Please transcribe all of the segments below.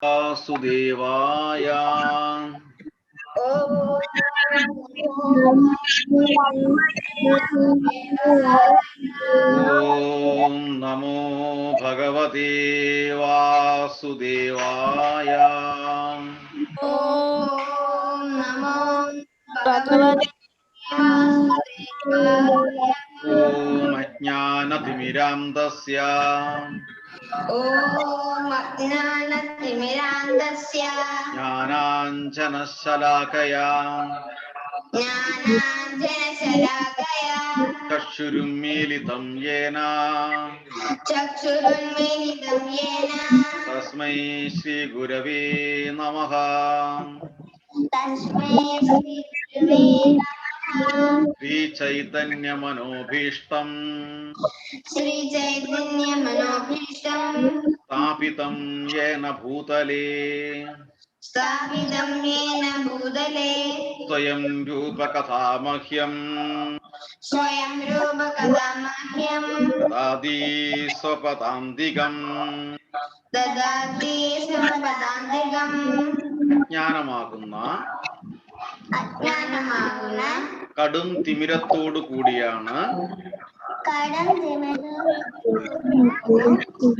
വാസുദേവായ. ഓം നമോ ഭഗവതേ വാസുദേവായ. ഓം നമോ ഭഗവതേ ഓം അജ്ഞാനതിമിരാന്തസ്യ ജ്ഞാനാഞ്ജനശലാകയാ ചക്ഷുരുന്മീലിതം യേന തസ്മൈ ശ്രീഗുരവേ നമഃ. ശ്രീചൈതന്യമനോഭീഷ്ടം സ്ഥാപിതം യേന ഭൂതലേ സ്വയം രൂപകഥാമഹ്യം ദദാതി സ്വപദാന്തികം. അജ്ഞാനമാകുന്ന കടും തിമിരത്തോടു കൂടിയാണ്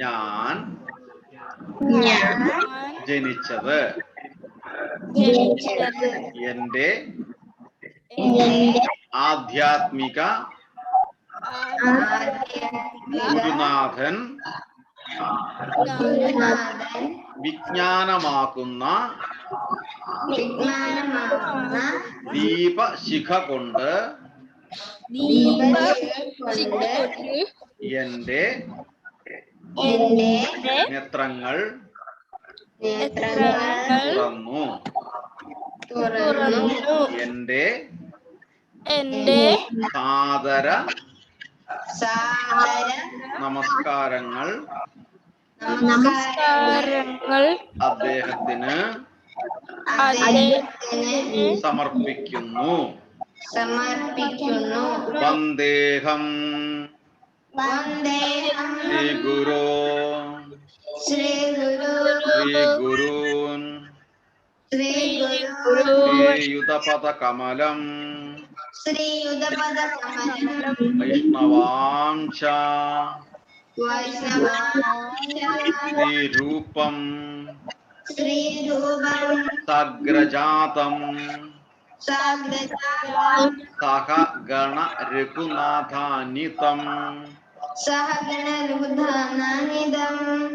ഞാൻ ജനിച്ചത്. എന്റെ ആധ്യാത്മിക ഗുരുനാഥൻ വിജ്ഞാനമാക്കുന്ന ദീപശിഖ കൊണ്ട് എന്റെ നേത്രങ്ങൾ തുറന്നു. എന്റെ സാദര നമസ്കാരങ്ങൾ അദ്ദേഹത്തിന് സമർപ്പിക്കുന്നു. വന്ദേഹം ശ്രീഗുരൂൻ ശ്രീയുതപദകമലം വൈഷ്ണവാംശ ശ്രീരൂപം സഗ്രജാതം സഹഗണ രഘുനാഥാനിതം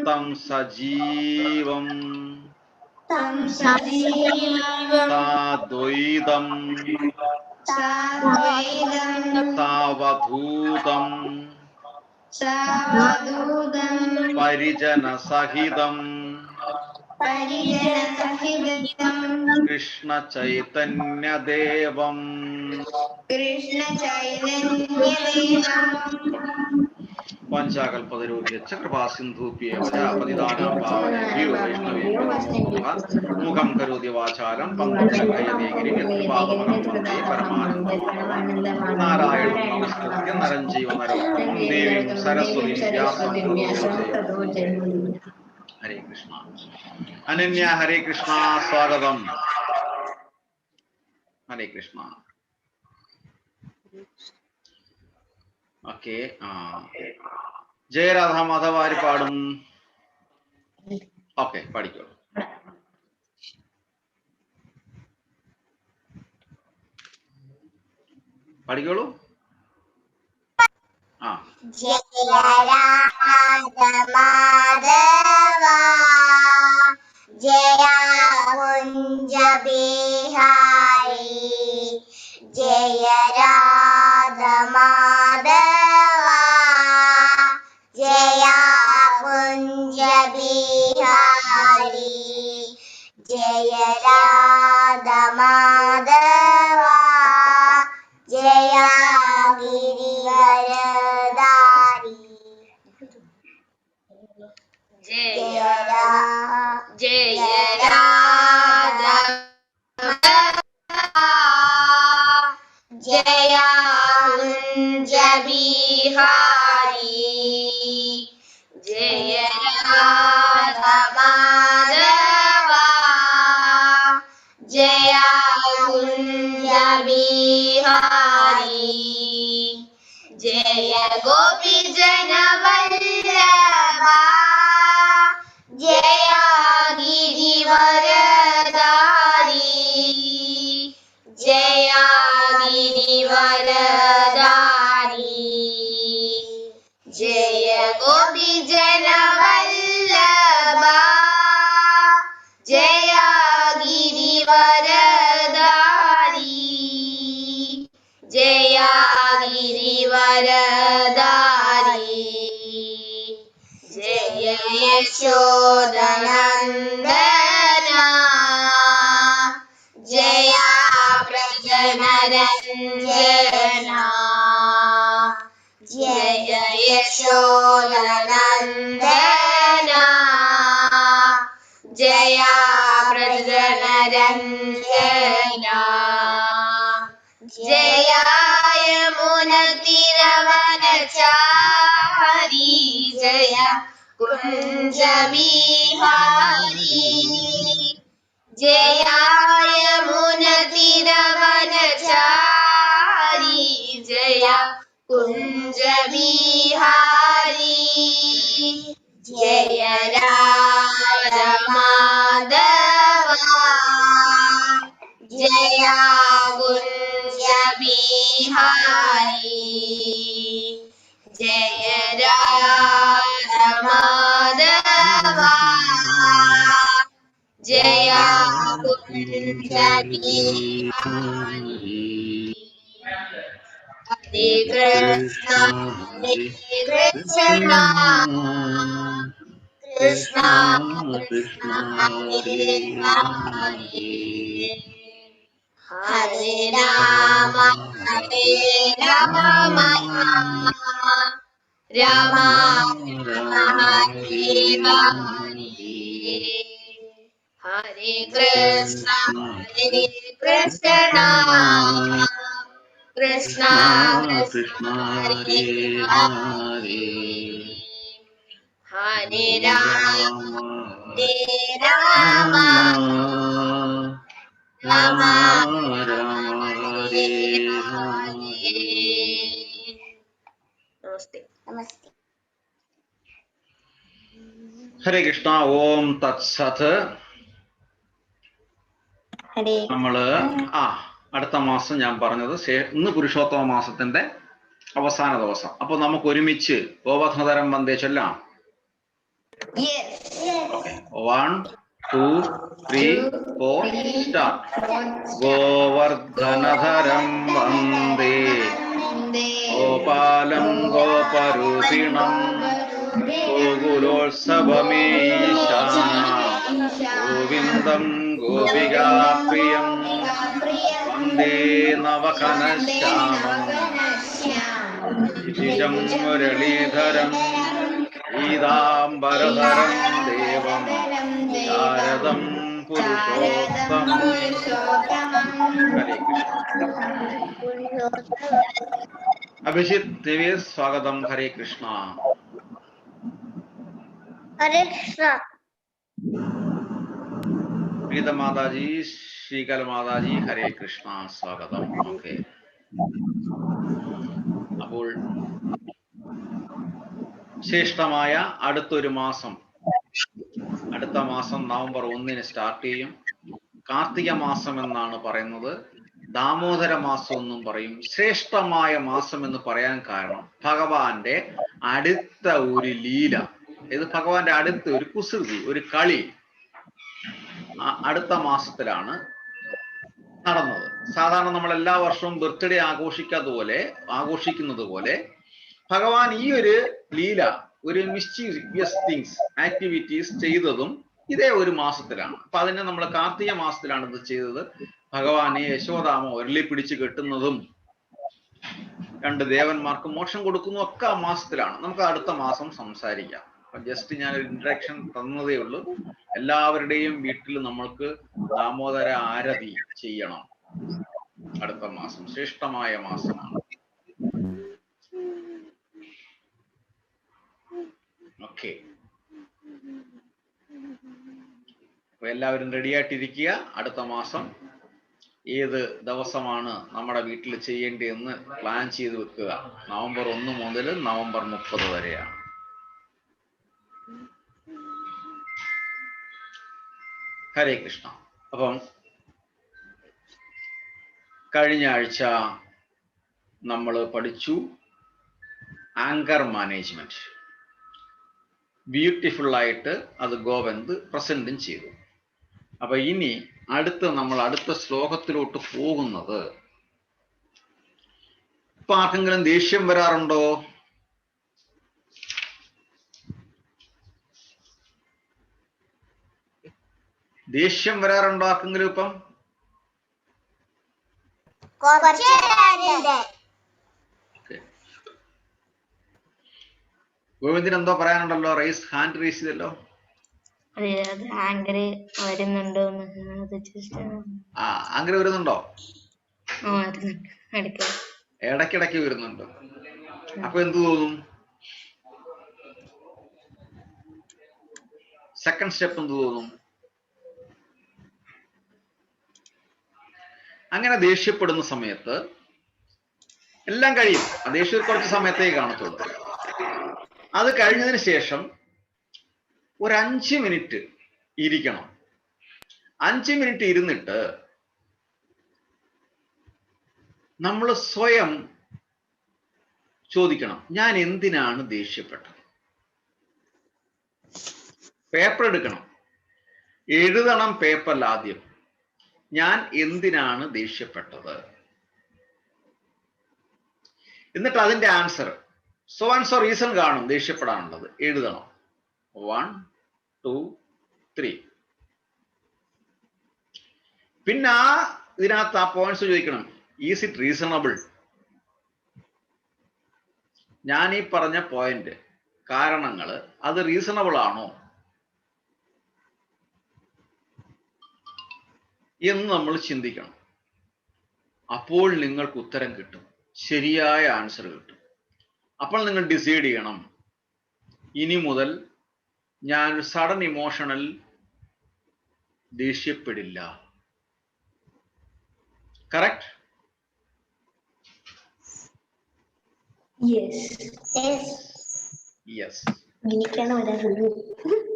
തം സജീവം സാദ്വൈതം സാവധൂതം പരിജനസഹിതം കൃഷ്ണ ചൈതന്യദേവം പഞ്ചാകൽപതരോധ്യച്ച കൃപാസിന്ധൂഭ്യേവ പതിതാനാം പാവനേഭ്യോ വൈഷ്ണവേഭ്യോ നമോ നമഃ. മുഖം കരോതി വാചാലം പങ്കജംഗയതേഗിരിം യത്പാദമഹം വന്ദേ പരമാനന്ദം. നാരായണം നമസ്കൃത്യ നരം ചൈവ നരോത്തമം ദേവീം സരസ്വതീം വ്യാസം തതോ ജയമുദീരയേത്. ഹരേ കൃഷ്ണ. അനന്യ ഹരേ കൃഷ്ണ. സ്വാഗതം. ഹരേ കൃഷ്ണ. ഓക്കെ. ജയരാധ മാധവ ആര് പാടും? ഓക്കെ, പാടിക്കോളൂ. പാടിക്കോളൂ. ജയ രാധ മാധവ ജയ കുഞ്ച ബിഹാരി ജയ രാധ മാധവ ജയ കുഞ്ച ബിഹാരി ജയ രാധ മാധവ ജയ ഗിരിവരധാരി ജയ രാധ ജയ കുഞ്ച ബിഹാരി ജയ രാധ മാധവ ഗോപിജനവല്ലഭ ജയ ഗിരിവരധാരി ജയ ഗിരിവരധാരി ജയ ഗോപിജനവല്ലഭ ജയ ഗിരിവരധാരി ജയ ഗിരിവരധാരി ജയ യശോദനന്ദന ജയ പ്രജനരഞ്ജന ജയ യശോദനന്ദന ജയ പ്രജനരഞ്ജന ജയ യമുനതിരവനചാരി ജയ കുഞ്ചവിഹാരി ജയ യമുനതിരവനചാരി ജയ കുഞ്ചവിഹാരി ജയ രാധമാധവ ജയ കുഞ്ചവിഹാരി ജയ രാധമാധവ ജയ കുഞ്ചവിഹാരി ഹരേ കൃഷ്ണ ഹരേ കൃഷ്ണ കൃഷ്ണ കൃഷ്ണ ഹരേ ഹരേ ഹരേ രാമ രാമ രാമ ഹരേ ഹരേ ഹരേ കൃഷ്ണ കൃഷ്ണ കൃഷ്ണ കൃഷ്ണ ഹരേ ഹരേ ഹരേ രാമ രാമ രാമ ഹരേ ഹരേ. നമസ്തേ. നമസ്തേ. ഹരേ കൃഷ്ണ. ഓം തത്സത്. നമ്മള് അടുത്ത മാസം ഞാൻ പറഞ്ഞത് ഇന്ന് പുരുഷോത്തമ മാസത്തിന്റെ അവസാന ദിവസം. അപ്പൊ നമുക്ക് ഒരുമിച്ച് ഗോവർദ്ധനധരം വന്ദേ ചൊല്ലാം. 1 2 3 4 സ്റ്റാർട്ട്. ഗോവർദ്ധനധരം വന്ദേ ഗോപാലം ഗോപരൂപിണം ഗോകുലോത്സവമീശ ഗോവിന്ദം ഗോപികാപ്രിയം വന്ദേ നവഘനശ്യാമം വിശിഷം മുരളീധരം പീതാംബരധരം ദേവം ശാരദം പുരുഷോത്തമം. അഭിജിത്ത് ദേവി സ്വാഗതം. ഹരേ കൃഷ്ണ. ഹരേ കൃഷ്ണ. പ്രീത മാതാജി, ശ്രീകല മാതാജി, ഹരേ കൃഷ്ണ, സ്വാഗതം. ഓക്കെ. അപ്പോൾ ശ്രേഷ്ഠമായ അടുത്ത മാസം നവംബർ 1 സ്റ്റാർട്ട് ചെയ്യും. കാർത്തിക മാസം എന്നാണ് പറയുന്നത്. ദാമോദര മാസം എന്നും പറയും. ശ്രേഷ്ഠമായ മാസം എന്ന് പറയാൻ കാരണം ഭഗവാന്റെ അടുത്ത ഒരു ലീല, ഇത് ഭഗവാന്റെ അടുത്ത ഒരു കുസൃതി, ഒരു കളി അടുത്ത മാസത്തിലാണ് നടന്നത്. സാധാരണ നമ്മൾ എല്ലാ വർഷവും ബർത്ത്ഡേ ആഘോഷിക്കുന്നത് പോലെ ഭഗവാൻ ഈ ഒരു ലീല, ഒരു മിസ്ചീവിയസ് തിങ്സ് ആക്ടിവിറ്റീസ് ചെയ്തതും ഇതേ ഒരു മാസത്തിലാണ്. അപ്പൊ അതിനെ നമ്മൾ കാർത്തിക മാസത്തിലാണ് ഇത് ചെയ്തത്. ഭഗവാനെ യശോദാമ ഒരളി പിടിച്ച് കെട്ടുന്നതും 2 ദേവന്മാർക്ക് മോക്ഷം കൊടുക്കുന്നതും ഒക്കെ ആ മാസത്തിലാണ്. നമുക്ക് അടുത്ത മാസം സംസാരിക്കാം. അപ്പൊ ജസ്റ്റ് ഞാൻ ഒരു ഇൻട്രഡക്ഷൻ തന്നതേ ഉള്ളൂ. എല്ലാവരുടെയും വീട്ടിൽ നമ്മൾക്ക് ദാമോദര ആരതി ചെയ്യണം. അടുത്ത മാസം ശ്രേഷ്ഠമായ മാസമാണ്. ഓക്കെ, അപ്പൊ എല്ലാവരും റെഡി ആയിട്ടിരിക്കുക. അടുത്ത മാസം ഏത് ദിവസമാണ് നമ്മുടെ വീട്ടിൽ ചെയ്യേണ്ടതെന്ന് പ്ലാൻ ചെയ്ത് വെക്കുക. നവംബർ 1 മുതൽ നവംബർ 30 വരെയാണ്. ഹരേ കൃഷ്ണ. അപ്പം കഴിഞ്ഞ ആഴ്ച നമ്മൾ പഠിച്ചു ആങ്കർ മാനേജ്മെന്റ്. ബ്യൂട്ടിഫുൾ ആയിട്ട് അത് ഗോവിന്ദ് പ്രസന്റും ചെയ്തു. അപ്പൊ ഇനി നമ്മൾ അടുത്ത ശ്ലോകത്തിലോട്ട് പോകുന്നത്, ഇപ്പൊ ആർക്കെങ്കിലും ദേഷ്യം വരാറുണ്ടോ? ദേഷ്യം വരാറുണ്ടോ ആർക്കെങ്കിലും ഇപ്പം? ഗോവിന്ദിന് എന്തോ പറയാനുണ്ടല്ലോ, ഹാൻഡ് റേസ് ചെയ്തല്ലോ. ആങ്കർ വരുന്നുണ്ടോ? ആങ്കർ വരുന്നുണ്ടോ? ഇടയ്ക്കിടയ്ക്ക് വരുന്നുണ്ട്. അപ്പൊ എന്ത് തോന്നും? സെക്കൻഡ് സ്റ്റെപ്പ് എന്ത് തോന്നും? അങ്ങനെ ദേഷ്യപ്പെടുന്ന സമയത്ത് എല്ലാം കഴിയും. ആ ദേഷ്യം കുറച്ച് സമയത്തേക്ക് കാണത്തുള്ളൂ. അത് കഴിഞ്ഞതിന് ശേഷം ഒരു 5 മിനിറ്റ് ഇരിക്കണം. 5 മിനിറ്റ് ഇരുന്നിട്ട് നമ്മൾ സ്വയം ചോദിക്കണം, ഞാൻ എന്തിനാണ് ദേഷ്യപ്പെട്ടത്? പേപ്പർ എടുക്കണം, എഴുതണം പേപ്പറിൽ ആദ്യം, ഞാൻ എന്തിനാണ് ദേഷ്യപ്പെട്ടത്. എന്നിട്ട് അതിന്റെ answer, so and so reason കാണും ദേഷ്യപ്പെടാനുള്ളത്, എഴുതണം. 1, 2, 3. പിന്നെ ഇതിനകത്ത് ആ പോയിന്റ്സ് ചോദിക്കണം, ഈസ് ഇറ്റ് റീസണബിൾ? ഞാൻ ഈ പറഞ്ഞ പോയിന്റ്, കാരണങ്ങൾ അത് റീസണബിൾ ആണോ എന്ന് നമ്മൾ ചിന്തിക്കണം. അപ്പോൾ നിങ്ങൾക്ക് ഉത്തരം കിട്ടും, ശരിയായ ആൻസർ കിട്ടും. അപ്പോൾ നിങ്ങൾ ഡിസൈഡ് ചെയ്യണം, ഇനി മുതൽ ഞാൻ സഡൻ ഇമോഷണൽ ദേഷ്യപ്പെടില്ല. കറക്റ്റ്? യെസ്.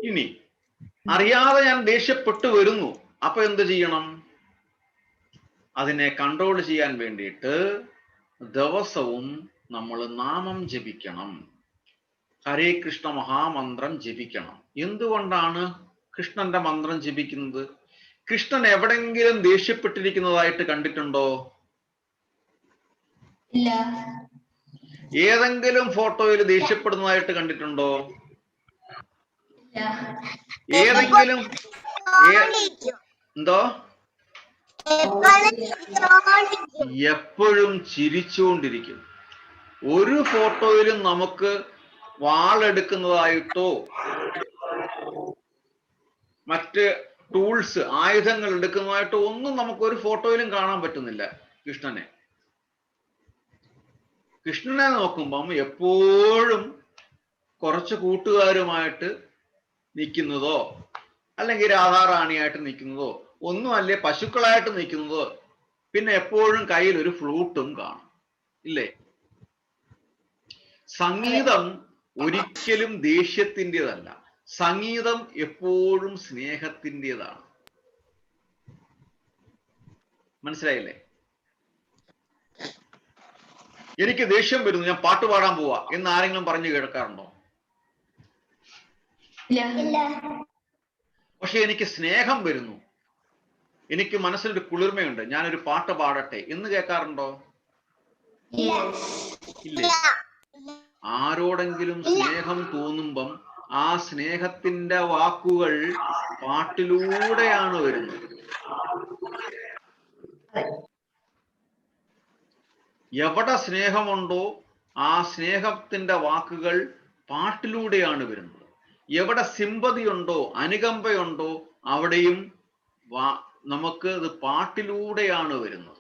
ഇനി അറിയാതെ ഞാൻ ദേഷ്യപ്പെട്ടു വരുന്നു, അപ്പൊ എന്ത് ചെയ്യണം? അതിനെ കൺട്രോൾ ചെയ്യാൻ വേണ്ടിയിട്ട് ദിവസവും നമ്മൾ നാമം ജപിക്കണം, ഹരേ കൃഷ്ണ മഹാമന്ത്രം ജപിക്കണം. എന്തുകൊണ്ടാണ് കൃഷ്ണന്റെ മന്ത്രം ജപിക്കുന്നത്? കൃഷ്ണൻ എവിടെങ്കിലും ദേഷ്യപ്പെട്ടിരിക്കുന്നതായിട്ട് കണ്ടിട്ടുണ്ടോ? ഇല്ല. ഏതെങ്കിലും ഫോട്ടോയിൽ ദേഷ്യപ്പെടുന്നതായിട്ട് കണ്ടിട്ടുണ്ടോ? ഏതെങ്കിലും എന്തോ? എപ്പോഴും ചിരിച്ചുകൊണ്ടിരിക്കും. ഒരു ഫോട്ടോയിലും നമുക്ക് വാളെടുക്കുന്നതായിട്ടോ മറ്റ് ടൂൾസ്, ആയുധങ്ങൾ എടുക്കുന്നതായിട്ടോ ഒന്നും നമുക്ക് ഒരു ഫോട്ടോയിലും കാണാൻ പറ്റുന്നില്ല കൃഷ്ണനെ. കൃഷ്ണനെ നോക്കുമ്പം എപ്പോഴും കുറച്ച് കൂട്ടുകാരുമായിട്ട് നിൽക്കുന്നതോ അല്ലെങ്കിൽ രാധാറാണിയായിട്ട് നിൽക്കുന്നതോ ഒന്നുമല്ലേ, പശുക്കളായിട്ട് നിൽക്കുന്നതോ, പിന്നെ എപ്പോഴും കയ്യിൽ ഒരു ഫ്ലൂട്ടും കാണും, ഇല്ലേ? സംഗീതം ഒരിക്കലും ദേഷ്യത്തിൻ്റെതല്ല, സംഗീതം എപ്പോഴും സ്നേഹത്തിൻ്റെതാണ്. മനസ്സിലായില്ലേ? എനിക്ക് ദേഷ്യം വരുന്നു, ഞാൻ പാട്ട് പാടാൻ പോവാ എന്ന് ആരെങ്കിലും പറഞ്ഞു കേൾക്കാറുണ്ടോ? പക്ഷെ എനിക്ക് സ്നേഹം വരുന്നു, എനിക്ക് മനസ്സിലൊരു കുളിർമയുണ്ട്, ഞാനൊരു പാട്ട് പാടട്ടെ എന്ന് കേൾക്കാറുണ്ടോ? ഇല്ലേ? ആരോടെങ്കിലും സ്നേഹം തോന്നുമ്പം ആ സ്നേഹത്തിന്റെ വാക്കുകൾ പാട്ടിലൂടെയാണ് വരുന്നത്. എവിടെ സ്നേഹമുണ്ടോ ആ സ്നേഹത്തിന്റെ വാക്കുകൾ പാട്ടിലൂടെയാണ് വരുന്നത്. എവിടെ സിമ്പതിയുണ്ടോ, അനുകമ്പയുണ്ടോ, അവിടെയും നമുക്ക് ഇത് പാട്ടിലൂടെയാണ് വരുന്നത്.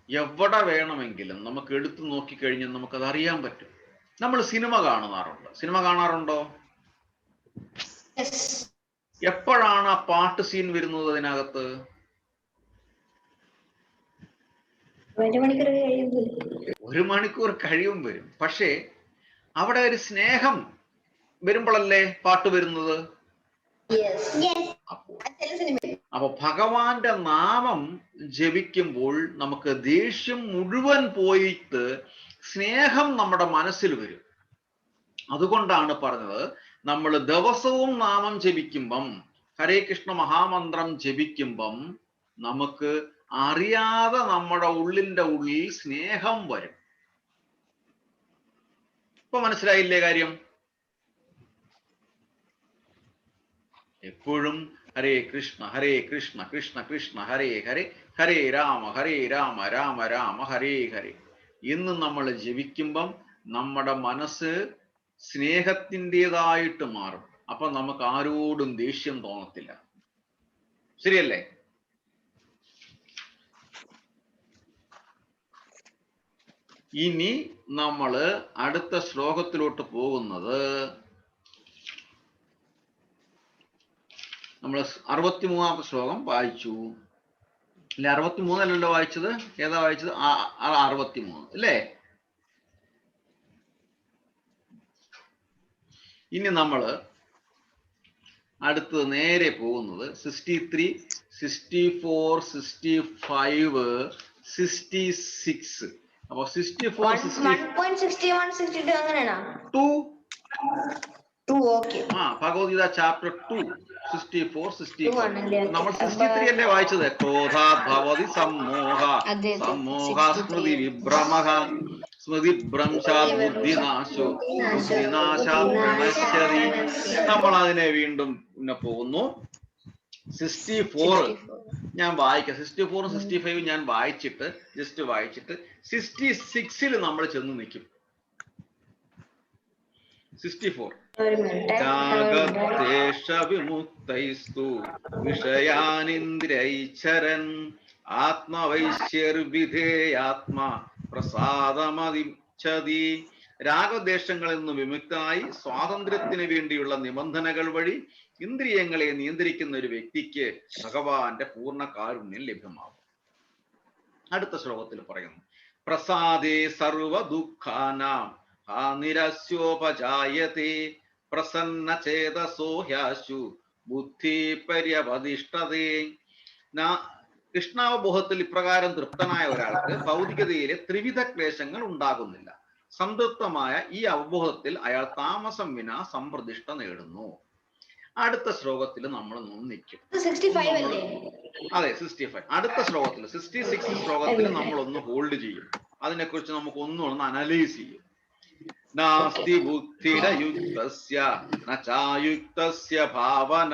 എവിടെ വേണമെങ്കിലും നമുക്ക് എടുത്തു നോക്കിക്കഴിഞ്ഞാൽ നമുക്കത് അറിയാൻ പറ്റും. നമ്മൾ സിനിമ കാണാറുണ്ടോ? എപ്പോഴാണ് ആ പാട്ട് സീൻ വരുന്നത് അതിനകത്ത്? 1 മണിക്കൂർ കഴിയുമ്പോൾ വരും. പക്ഷേ അവിടെ ഒരു സ്നേഹം വരുമ്പോഴല്ലേ പാട്ട് വരുന്നത്. അപ്പൊ ഭഗവാന്റെ നാമം ജപിക്കുമ്പോൾ നമുക്ക് ദേഷ്യം മുഴുവൻ പോയിട്ട് സ്നേഹം നമ്മുടെ മനസ്സിൽ വരും. അതുകൊണ്ടാണ് പറഞ്ഞത്, നമ്മൾ ദിവസവും നാമം ജപിക്കുമ്പം, ഹരേ കൃഷ്ണ മഹാമന്ത്രം ജപിക്കുമ്പം നമുക്ക് അറിയാതെ നമ്മുടെ ഉള്ളിന്റെ ഉള്ളിൽ സ്നേഹം വരും. ഇപ്പൊ മനസ്സിലായില്ലേ കാര്യം? എപ്പോഴും ഹരേ കൃഷ്ണ കൃഷ്ണ കൃഷ്ണ ഹരേ ഹരേ, ഹരേ രാമ രാമ രാമ ഹരേ ഹരേ എന്ന് നമ്മൾ ജപിക്കുമ്പം നമ്മുടെ മനസ്സ് സ്നേഹത്തിൻ്റെതായിട്ട് മാറും. അപ്പൊ നമുക്ക് ആരോടും ദേഷ്യം തോന്നത്തില്ല. ശരിയല്ലേ? ഇനി നമ്മള് അടുത്ത ശ്ലോകത്തിലോട്ട് പോകുന്നത്, നമ്മൾ 63-ാമത്തെ ശ്ലോകം വായിച്ചു അല്ലെ? 63 അല്ലല്ലോ വായിച്ചത്? ഏതാ വായിച്ചത്? 63 അല്ലേ? ഇനി നമ്മള് അടുത്തത് നേരെ പോകുന്നത് 63, 64, 65, 66. അപ്പൊ 64, 1.61, 62 ഭഗവത്ഗീത ചാപ്റ്റർ 2, 64, 65. നമ്മൾ 63 അല്ലേ വായിച്ചത്? ക്രോധാത് ഭവതി സമ്മോഹ, സമ്മോഹ സ്മൃതി വിഭ്രമഃ, സ്മൃതി ഭ്രംശാത് ബുദ്ധിനാശോ, ബുദ്ധിനാശാത് പ്രണശ്യതി. നമ്മൾ അതിനെ വീണ്ടും പിന്നെ പോകുന്നു. 64 ഞാൻ വായിക്കാം. 64ഉം 65ഉം ഞാൻ വായിച്ചിട്ട് ജസ്റ്റ് വായിച്ചിട്ട് 66-ൽ നമ്മൾ ചെന്ന് നിൽക്കും. 64 രാഗദ്വേഷ വിമുക്തൈസ്തു വിഷയാനിന്ദ്രിയൈശ്ചരൻ ആത്മവൈശ്യർവിധേയാത്മാ പ്രസാദമതിച്ഛതി. രാഗദ്വേഷങ്ങളിൽ നിന്ന് വിമുക്തനായി സ്വാതന്ത്ര്യത്തിന് വേണ്ടിയുള്ള നിബന്ധനകൾ വഴി ഇന്ദ്രിയങ്ങളെ നിയന്ത്രിക്കുന്ന ഒരു വ്യക്തിക്ക് ഭഗവാന്റെ പൂർണ്ണ കാരുണ്യം ലഭ്യമാകും. അടുത്ത ശ്ലോകത്തിൽ പറയുന്നു, പ്രസാദേ സർവ ദുഃഖാനാം നിരസ്യോപജായത്തെ പ്രസന്ന ചേതസോ ഹ്യാശു ബുദ്ധി പര്യവതിഷ്ഠതേ. കൃഷ്ണാവബോധത്തിൽ ഇപ്രകാരം തൃപ്തനായ ഒരാൾക്ക് ഭൗതികതയിലെ ത്രിവിധ ക്ലേശങ്ങൾ ഉണ്ടാകുന്നില്ല. സംതൃപ്തമായ ഈ അവബോധത്തിൽ അയാൾ താമസം വിനാ സംപ്രതിഷ്ഠ നേടുന്നു. അടുത്ത ശ്ലോകത്തിൽ നമ്മൾ നിൽക്കും. അതെ, 65. അടുത്ത ശ്ലോകത്തിൽ 66 ശ്ലോകത്തിൽ നമ്മൾ ഒന്ന് ഹോൾഡ് ചെയ്യും. അതിനെക്കുറിച്ച് നമുക്ക് ഒന്ന് അനലൈസ് ചെയ്യും. നാസ്തി ബുദ്ധിരയുക്തസ്യ ന ചായുക്തസ്യ ഭാവന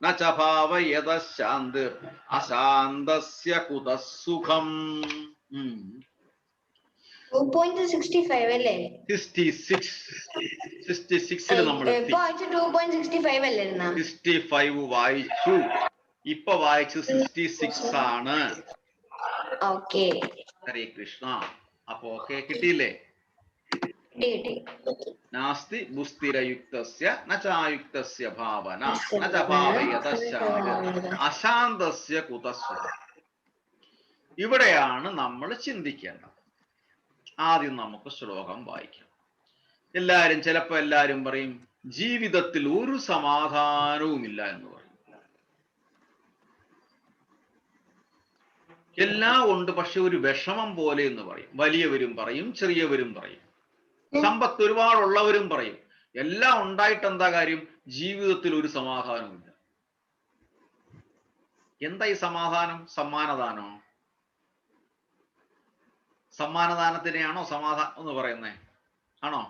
ന ച ഭാവയത ശാന്തി അശാന്തസ്യ കുതഃ സുഖം. 2.65 അല്ലേ? 66 നമ്മൾ 2.65 അല്ലേ? 65 വായിച്ചു. ഇപ്പൊ വായിച്ചത് 66 ആണ്. ഓക്കേ, ഹരേ കൃഷ്ണ. അപ്പൊ ഓക്കെ കിട്ടിയില്ലേ? നാസ്തി ബുദ്ധിരയുക്തസ്യ ന ചായുക്തസ്യ ഭാവന ന ച ഭാവയത ശാന്തി അശാന്തസ്യ കുതഃ സുഖം. ഇവിടെയാണ് നമ്മൾ ചിന്തിക്കേണ്ടത്. ആദ്യം നമുക്ക് ശ്ലോകം വായിക്കാം. ചിലപ്പോ എല്ലാരും പറയും ജീവിതത്തിൽ ഒരു സമാധാനവുമില്ല എന്ന് പറയും. എല്ലാം ഉണ്ട്, പക്ഷെ ഒരു വിഷമം പോലെ എന്ന് പറയും. വലിയവരും പറയും, ചെറിയവരും പറയും, സമ്പത്ത് ഒരുപാടുള്ളവരും പറയും. എല്ലാം ഉണ്ടായിട്ട് എന്താ കാര്യം? ജീവിതത്തിൽ ഒരു സമാധാനമില്ല. എന്താ ഈ സമാധാനം? സമ്മാനദാനോ? സമ്മാനദാനത്തിനെയാണോ സമാധാനം എന്ന് പറയുന്നേ? ആണോ?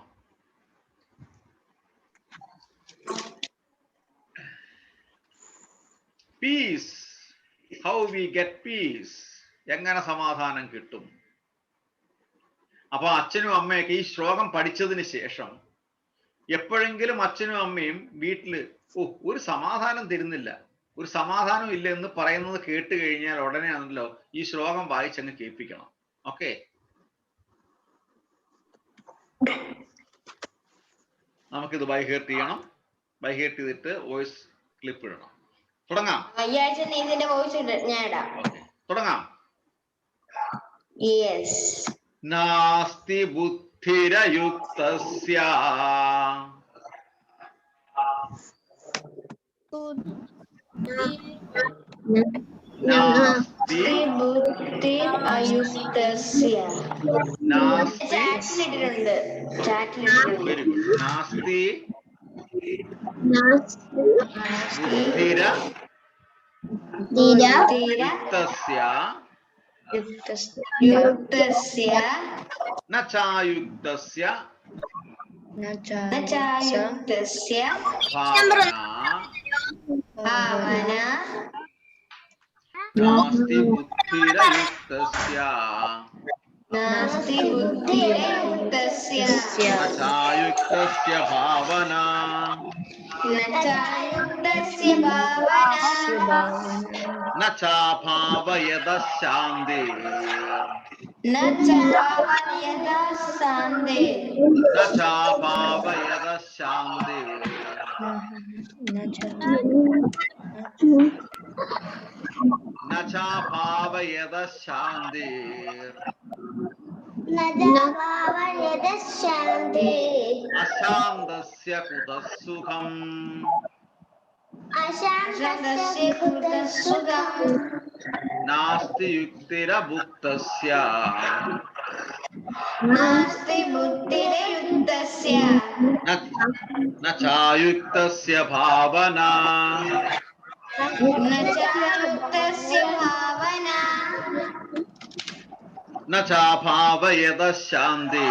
Peace. How we get peace? എങ്ങനെ സമാധാനം കിട്ടും? അപ്പൊ അച്ഛനും അമ്മയൊക്കെ ഈ ശ്ലോകം പഠിച്ചതിന് ശേഷം എപ്പോഴെങ്കിലും അച്ഛനും അമ്മയും വീട്ടില് ഒരു സമാധാനം തരുന്നില്ല, ഒരു സമാധാനം ഇല്ല എന്ന് പറയുന്നത് കേട്ട് കഴിഞ്ഞാൽ ഉടനെ ആണല്ലോ ഈ ശ്ലോകം വായിച്ചങ്ങ് കേൾപ്പിക്കണം. ഓക്കെ, നമുക്കിത് ബൈ ഹേർട്ട് ചെയ്യണം. ബൈ ഹേർട്ട് ചെയ്തിട്ട് വോയിസ് ക്ലിപ്പ് ഇടണം. തുടങ്ങാം. ഈ ആഴ്ച നീ ഇതിന്റെ വോയിസ് ഞാൻ ഇടാം. തുടങ്ങാം. യെസ്. നാസ്തി ബുദ്ധിരയുക്തസ്യ നാസ്തി ബുദ്ധിരയുക്തസ്യ. നാസ്തി ചാറ്റിലിട്ടിട്ടുണ്ട്. Very good. നാസ്തി ബുദ്ധിരയുക്തസ്യ യുക്തസ്യ ന ചായുക്തസ്യ യുക്തസ്യ ഭാവന. ഭാവന. നാസ്തി ബുദ്ധിരയുക്തസ്യ നാസ്തി ബുദ്ധിരയുക്തസ്യ ന ചായുക്തസ്യ ഭാവന. ന ചായുക്തസ്യ ഭാവന. ന ചാഭാവയത ശാന്തി. ന ചാവയത ശാന്തി. ന ചാഭാവയത ശാന്തി. ന ചാഭാവയത ശാന്തി. അശാന്തസ്യ കുതഃ സുഖം. അശാന്തസ്യ കുതഃ സുഖം. നാസ്തി യുക്തിരഭുക്തസ്യ നാസ്തി ബുദ്ധിരയുക്തസ്യ ന ചായുക്തസ്യ ഭാവന. ന ചായുക്തസ്യ ഭാവന. ന ചാഭാവയത ശാന്തി.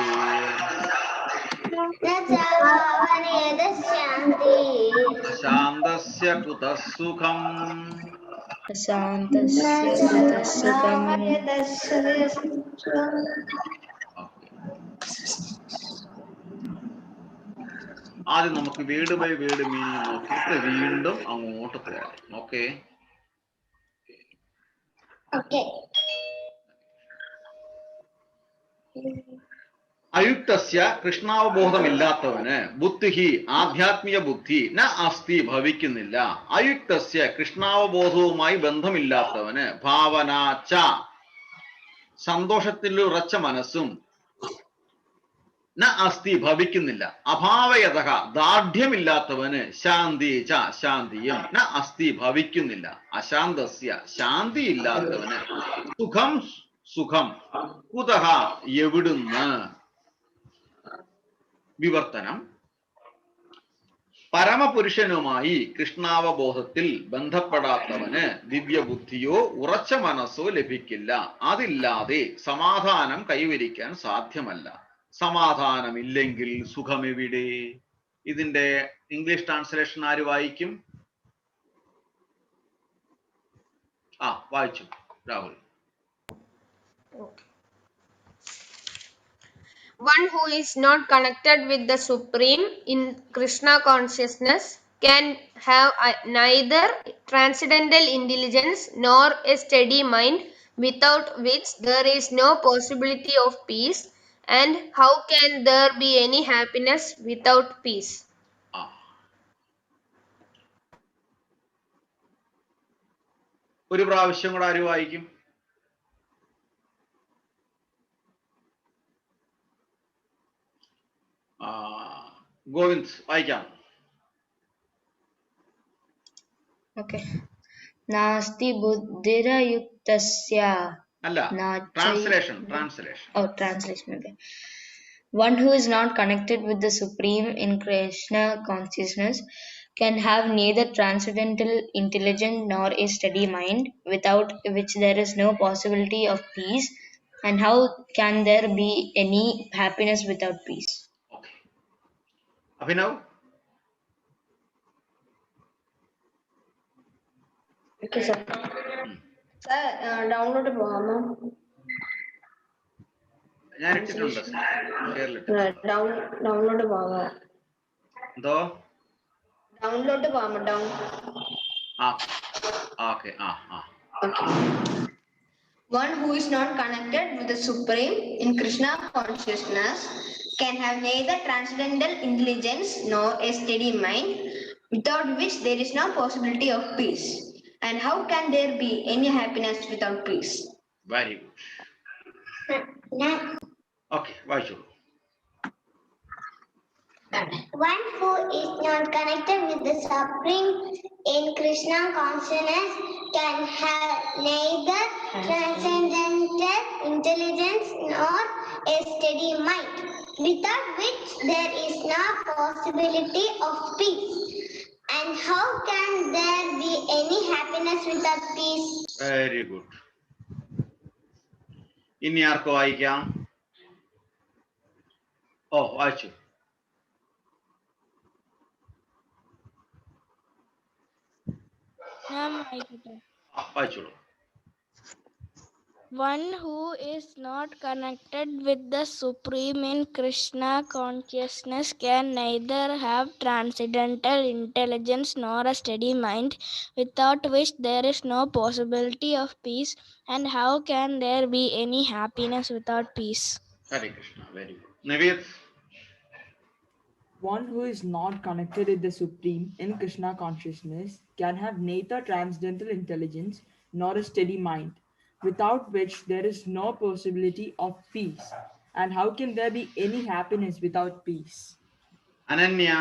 അശാന്തസ്യ കുതഃ സുഖം. ആദ്യം നമുക്ക് വേർഡ് ബൈ വേർഡ് മീനിങ് നോക്കിയിട്ട് വീണ്ടും അങ്ങോട്ട് പോകാം. ഓക്കെ. അയുക്തസ്യ കൃഷ്ണാവബോധമില്ലാത്തവന് ബുദ്ധിഹി ആധ്യാത്മിക ബുദ്ധി ന അസ്തി ഭവിക്കുന്നില്ല. അയുക്തസ്യ കൃഷ്ണാവബോധവുമായി ബന്ധമില്ലാത്തവന് ഭാവന ച സന്തോഷത്തിൽ ഉറച്ച മനസ്സും ന അസ്തി ഭവിക്കുന്നില്ല. അഭാവയത ദാർഢ്യമില്ലാത്തവന് ശാന്തി ച ശാന്തിയും ന അസ്തി ഭവിക്കുന്നില്ല. അശാന്തസ്യ ശാന്തി ഇല്ലാത്തവന് സുഖം സുഖം കുതഹ എവിടുന്ന്. വിവർത്തനം. പരമപുരുഷനുമായി കൃഷ്ണാവബോധത്തിൽ ബന്ധപ്പെടാത്തവന് ദിവ്യബുദ്ധിയോ ഉറച്ച മനസ്സോ ലഭിക്കില്ല. അതില്ലാതെ സമാധാനം കൈവരിക്കാൻ സാധ്യമല്ല. സമാധാനമില്ലെങ്കിൽ സുഖമെവിടെ? ഇതിന്റെ ഇംഗ്ലീഷ് ട്രാൻസ്ലേഷൻ ആര് വായിക്കും? വായിച്ചു Rahul. One who is not connected with the Supreme in Krishna consciousness can have neither transcendental intelligence nor a steady mind, without which there is no possibility of peace. And how can there be any happiness without peace? ഒരു പ്രാവശ്യം കൂടെ ആര് വായിക്കും? ഗോവിന്ദ് വായിക്കാം. Okay. Nasti buddhirayuktasya. അല്ല, translation. Oh, translation. Okay. One who is not connected with the Supreme in Krishna consciousness can have neither transcendental intelligence nor a steady mind, without which there is no possibility of peace. And how can there be any happiness without peace? Okay. Abhinav? Okay, sir. Sir, download പോകാമോ? ഞാൻ ഇട്ടിട്ടുണ്ട്. Download പോകാമോ? എന്തോ? Download പോകാമോ? Okay. One who is not connected with the Supreme in Krishna consciousness can have neither transcendental intelligence nor a steady mind, without which there is no possibility of peace. And how can there be any happiness without peace? Very good. Okay, വായിച്ചോളൂ. One who is not connected with the Supreme in Krishna consciousness can have neither transcendental intelligence nor a steady mind, without which there is no possibility of peace. And how can there be any happiness without peace? Very good. ഇനി ആർക്ക് വായിക്കാം? ഓ, വായിച്ചു. വായിച്ചോളൂ. One who is not connected with the Supreme in Krishna consciousness can neither have transcendental intelligence nor a steady mind, without which there is no possibility of peace. And how can there be any happiness without peace? Hare Krishna. Very good. Naveed. One who is not connected with the Supreme in Krishna consciousness can have neither transcendental intelligence nor a steady mind, without which there is no possibility of peace. And how can there be any happiness without peace? Ananya.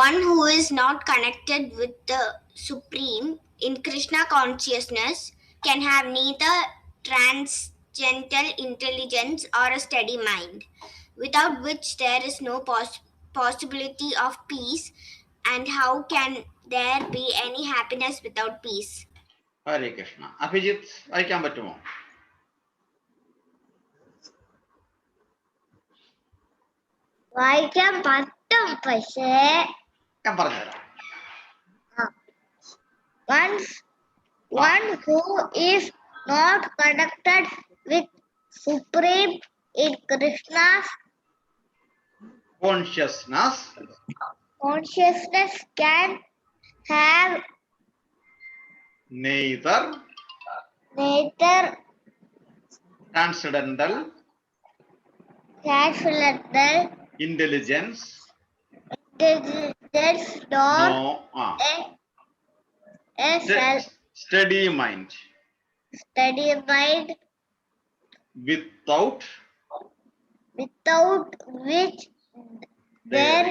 One who is not connected with the Supreme in Krishna consciousness can have neither transcendental intelligence or a steady mind, without which there is no possibility of peace. And how can there be any happiness without peace? Hare Krishna. Abhijith, വായിക്കാൻ പറ്റുമോ? വായിക്കാൻ പറ്റും, പക്ഷേ ഞാൻ പറഞ്ഞുതരാം. One who is not connected with Supreme in Krishna's Consciousness can have neither transcendental intelligence nor no a steady mind, without which there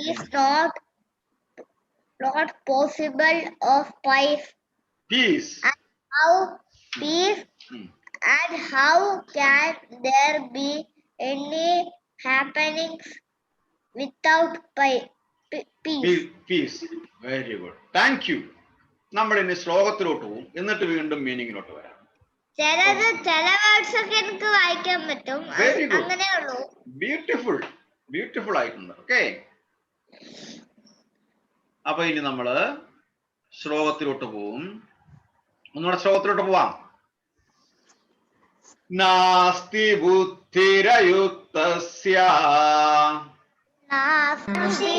is not possible of peace. And how can there be any happenings without peace? Peace. Very good. Thank you. നമ്മൾ ഇനി ശ്ലോകത്തിലോട്ട് പോകും, എന്നിട്ട് വീണ്ടും മീനിങ്ങിലോട്ട് വരാം. ചില words ഒക്കെ എനിക്ക് വായിക്കാൻ പറ്റും, അങ്ങനെയുള്ളൂ. ബ്യൂട്ടിഫുൾ ആയിട്ടുണ്ട്. ഓക്കെ, അപ്പൊ ഇനി നമ്മള് ശ്ലോകത്തിലോട്ട് പോവും. ഒന്നുകൂടെ ശ്ലോകത്തിലോട്ട് പോവാം. നാസ്തി ബുദ്ധിരയുക്തസ്യ നാസ്തി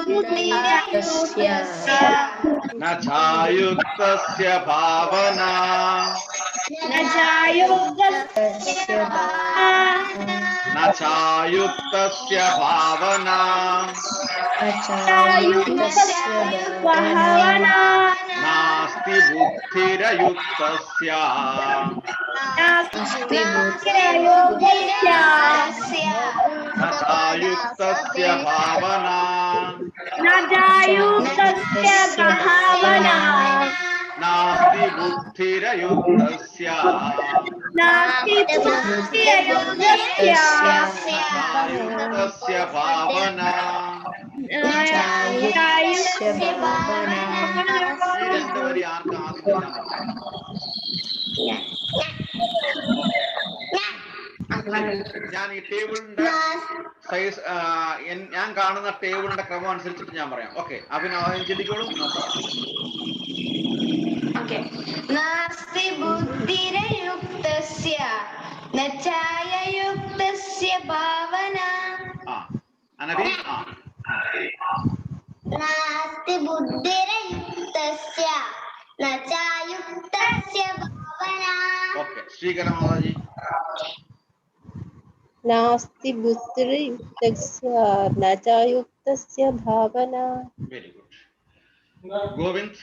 ബുദ്ധിരയുക്തസ്യ ന ഛായുക്തസ്യ ഭാവനാ ന ഛായുക്തസ്യ ഭാവനാ നാസ്തി ബുദ്ധിരയുക്തസ്യ ന ഛായുക്തസ്യ ഭാവനാ നാസ്തി ബുദ്ധിരയുക്തസ്യ ഛായുക്തസ്യ ഭാവനാ. രണ്ടുപേരും ആർക്കും ആദ്യം ഞാൻ ഈ ടേബിളിന്റെ സൈസ് ഞാൻ കാണുന്ന ടേബിളിന്റെ ക്രമം അനുസരിച്ചിട്ട് ഞാൻ പറയാം. ഓക്കെ, അഭിനവ് ചിന്തിക്കോളും. നാസ്തി ബുദ്ധിരയുക്തസ്യ ന ഛായയുക്തസ്യ ഭാവനാ. അനവി. നാസ്തി ബുദ്ധിരയുക്തസ്യ चंडिकला माताजी. नास्ति बुद्धिर्युक्तस्य न च युक्तस्य भावना. Very good. Govind.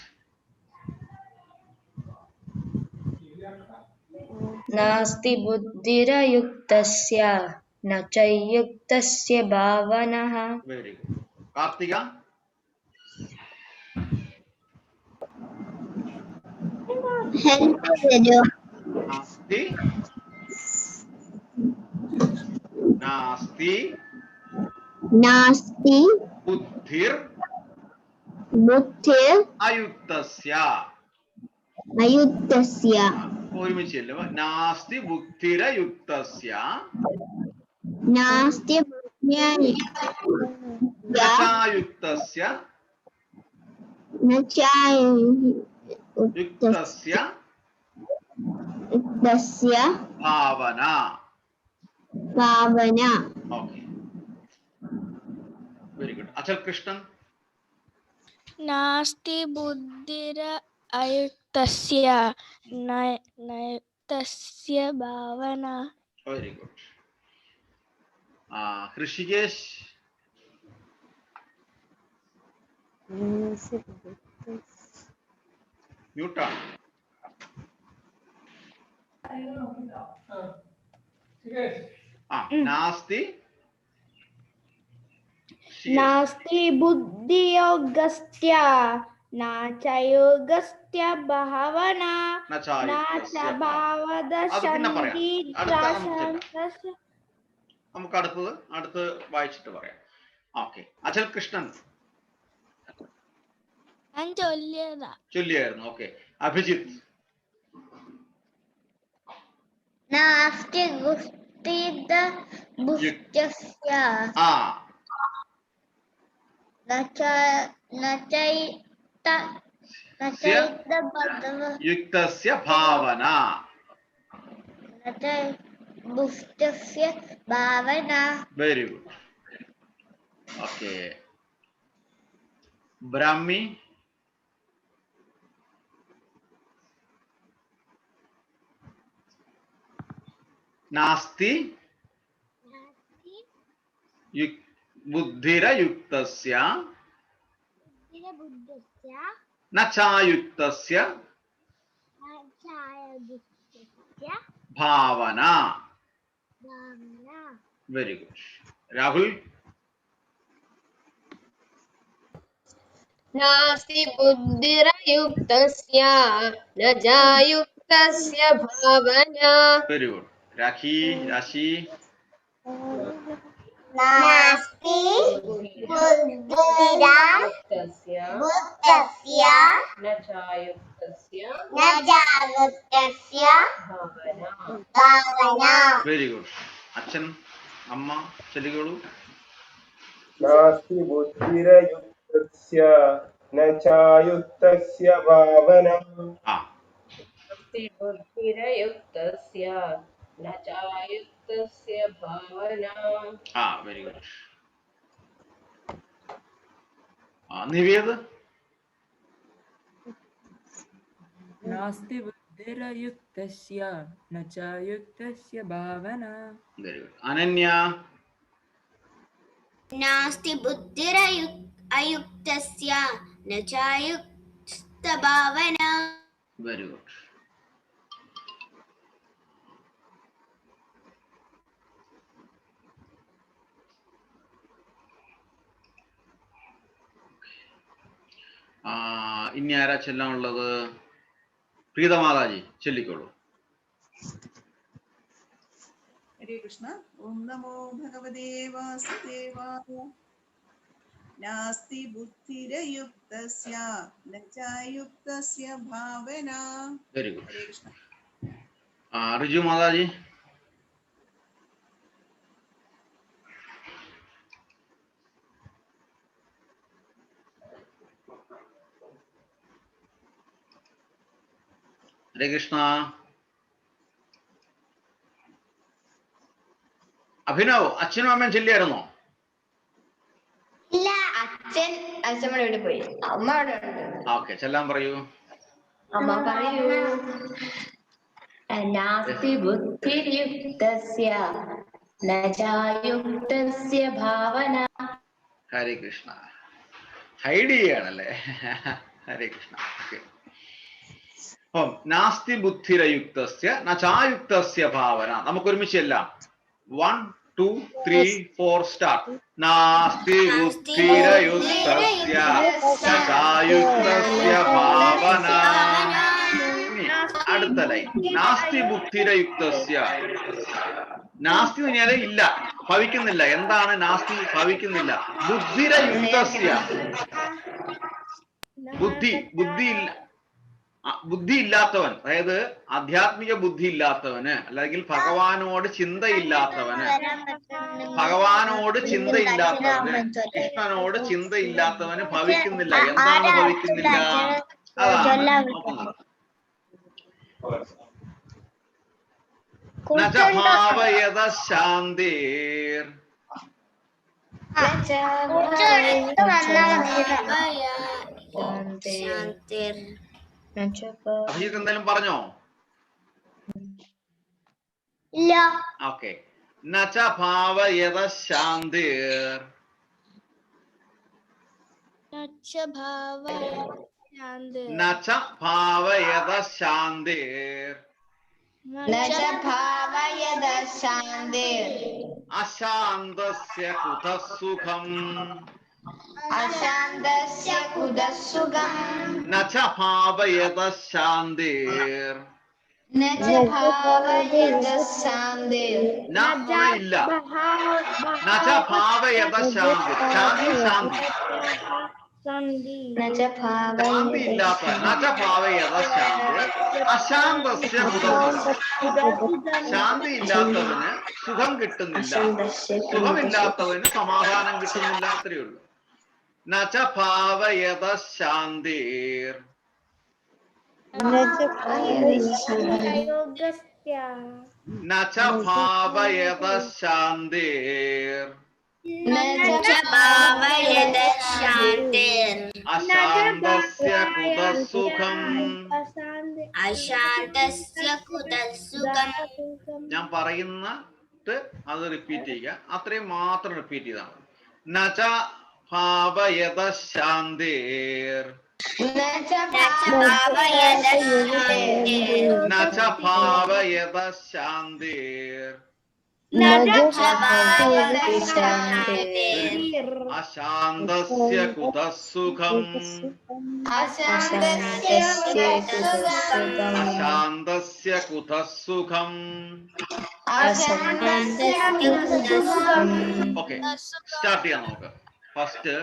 नास्ति बुद्धिरयुक्तस्य न च युक्तस्य भावनः. Very good. Kartika. नास्ति नास्ति नास्ति बुद्धिर् बुद्धिर् अयुक्तस्य. अयुक्तस्य. ഒരുമിച്ചല്ലേ നാസ്തി ബുദ്ധിരയുക്തസ്യ नास्ति നചായുക്തസ്യ न च യുക്തസ്യ युक्तस्य ഭാവന. भावना. Okay, very good. അച്ഛൻ കൃഷ്ണൻ. नास्ति बुद्धिर अयुक्तस्य नयुक्तस्य भावना. Very good. ഋഷികേശ്. മ്യൂട്ടാണ്. നാസ്തി नास्ति बुद्धियोगस्य न च योगस्य भावना. न च भावदशन्ति. നമുക്ക് അടുത്ത് വായിച്ചിട്ട് പറയാം. ഓക്കെ, അച്ഛൻ കൃഷ്ണൻ ഞാൻ ചൊല്ലിയായിരുന്നു. ഓക്കെ, അഭിജിത്ത്. नास्ति बुद्धिर्युक्तस्य യുക്തസ്യ ഭാവന. बुद्धस्य भावना. Very good. ഓക്കെ, ബ്രാഹ്മി. നാസ്തി ബുദ്ധിരയുക്തസ്യ ന ചായുക്തസ്യ ഭാവന. Very good. രാഹുൽ. नास्ति बुद्धिरयुक्तस्य न जायुक्तस्य भावना. Very good. രാശി. नास्ति बुद्धिरयुक्तस्य न चायुक्तस्य भावना. Very good. അച്ഛൻ അമ്മ ചൊല്ലിക്കോളൂ. नास्ति बुद्धिरयुक्तस्य न चायुक्तस्य भावना. नास्ति बुद्धिरयुक्तस्य न चायुक्तस्य भावना. Very good. നിവേദ്. नास्ति बुद्धिरयुक्तस्य न च युक्तस्य भावना. Very good. അനന്യ. नास्ति बुद्धिरयुक्तस्य न च युक्तस्य भावना. Very good. ഇനി ആരാ ചെല്ലാനുള്ളത്? പ്രീതമാതാജി ചൊല്ലിക്കോളൂ. ഹരേ കൃഷ്ണ. ഓം നമോ ഭഗവതേ വാസുദേവായ. നാസ്തി ബുദ്ധിരയുക്തസ്യ ന ചായുക്തസ്യ ഭാവന. Very good. ഹരേ കൃഷ്ണ. റിജു മാതാജി. ഹരേ കൃഷ്ണ. അഭിനവ്, അച്ഛനും അമ്മയും ചൊല്ലിയായിരുന്നോ? ഇല്ല, അച്ഛമ്മയുടെ വീട്ടിൽ പോയി. അമ്മ അവിടെ ഉണ്ട്. ഓക്കെ, ചെല്ലാൻ പറയൂ. അമ്മ പറയൂ. नास्ति बुद्धिर्युक्तस्य न चायुक्तस्य भावना. ഹരേ കൃഷ്ണ. ഹൈഡ് ചെയ്യാണല്ലേ. ഹരേ കൃഷ്ണ. ഓക്കെ. അപ്പം നാസ്തി ബുദ്ധിരയുക്തസ്യ നചായുക്തസ്യ ഭാവന. നമുക്ക് ഒരുമിച്ച് എല്ലാം 1 2 3 4 സ്റ്റാർട്ട്. നാസ്തി ബുദ്ധിരയുക്തസ്യ നചായുക്തസ്യ ഭാവന. ഇനി അടുത്ത ലൈൻ നാസ്തി ബുദ്ധിരയുക്തസ്യ. നാസ്തി എന്ന് പറഞ്ഞാല് ഇല്ല, ഭവിക്കുന്നില്ല. എന്താണ് നാസ്തി? ഭവിക്കുന്നില്ല. ബുദ്ധിരയുക്തസ്യ ബുദ്ധി ഇല്ലാത്തവൻ, അതായത് ആധ്യാത്മിക ബുദ്ധി ഇല്ലാത്തവന്, അല്ലെങ്കിൽ ഭഗവാനോട് ചിന്തയില്ലാത്തവന്, കൃഷ്ണനോട് ചിന്തയില്ലാത്തവന് ഭവിക്കുന്നില്ല. എന്താണ് ഭവിക്കുന്നില്ല? അതാണ് നോക്കുന്നത്. നച ഭാവയത ശാന്തിർ. അഭിജിത്ത് എന്തായാലും പറഞ്ഞോ? ഇല്ല. ഓക്കെ. നച ഭാവയത ശാന്തിർ. നച ഭാവയത ശാന്തിർ. അശാന്തസ്യ കുതഃ സുഖം. നച ഭാവയത ശാന്തിർ. ഇല്ല. നച ഭാവയത ശാന്തി. ശാന്തി ഇല്ലാത്ത. നച ഭാവയത ശാന്തി അശാന്തസ്യ കുതഃ സുഖം. ശാന്തി ഇല്ലാത്തവന് സുഖം കിട്ടുന്നില്ല, സുഖമില്ലാത്തവന് സമാധാനം കിട്ടുന്നില്ല. അത്രയേ ഉള്ളൂ. നച ഭാവയത ശാന്തിർ. നച ഭാവയത ശാന്തിർ. അശാന്തസ്യ കുതഃ സുഖം. ഞാൻ പറയുന്നിട്ട് അത് റിപ്പീറ്റ് ചെയ്യുക. അത്രയും മാത്രം റിപ്പീറ്റ് ചെയ്താണ്. നച ഭാവയത ശാന്തിർ. നച ഭാവയത ശാന്തിർ. അശാന്തസ്യ കുതഃ സുഖം. അശാന്തസ്യ കുതഃ സുഖം. ഓക്കെ, സ്റ്റാർട്ട് ചെയ്യാൻ നോക്ക്. ഫസ്റ്റ്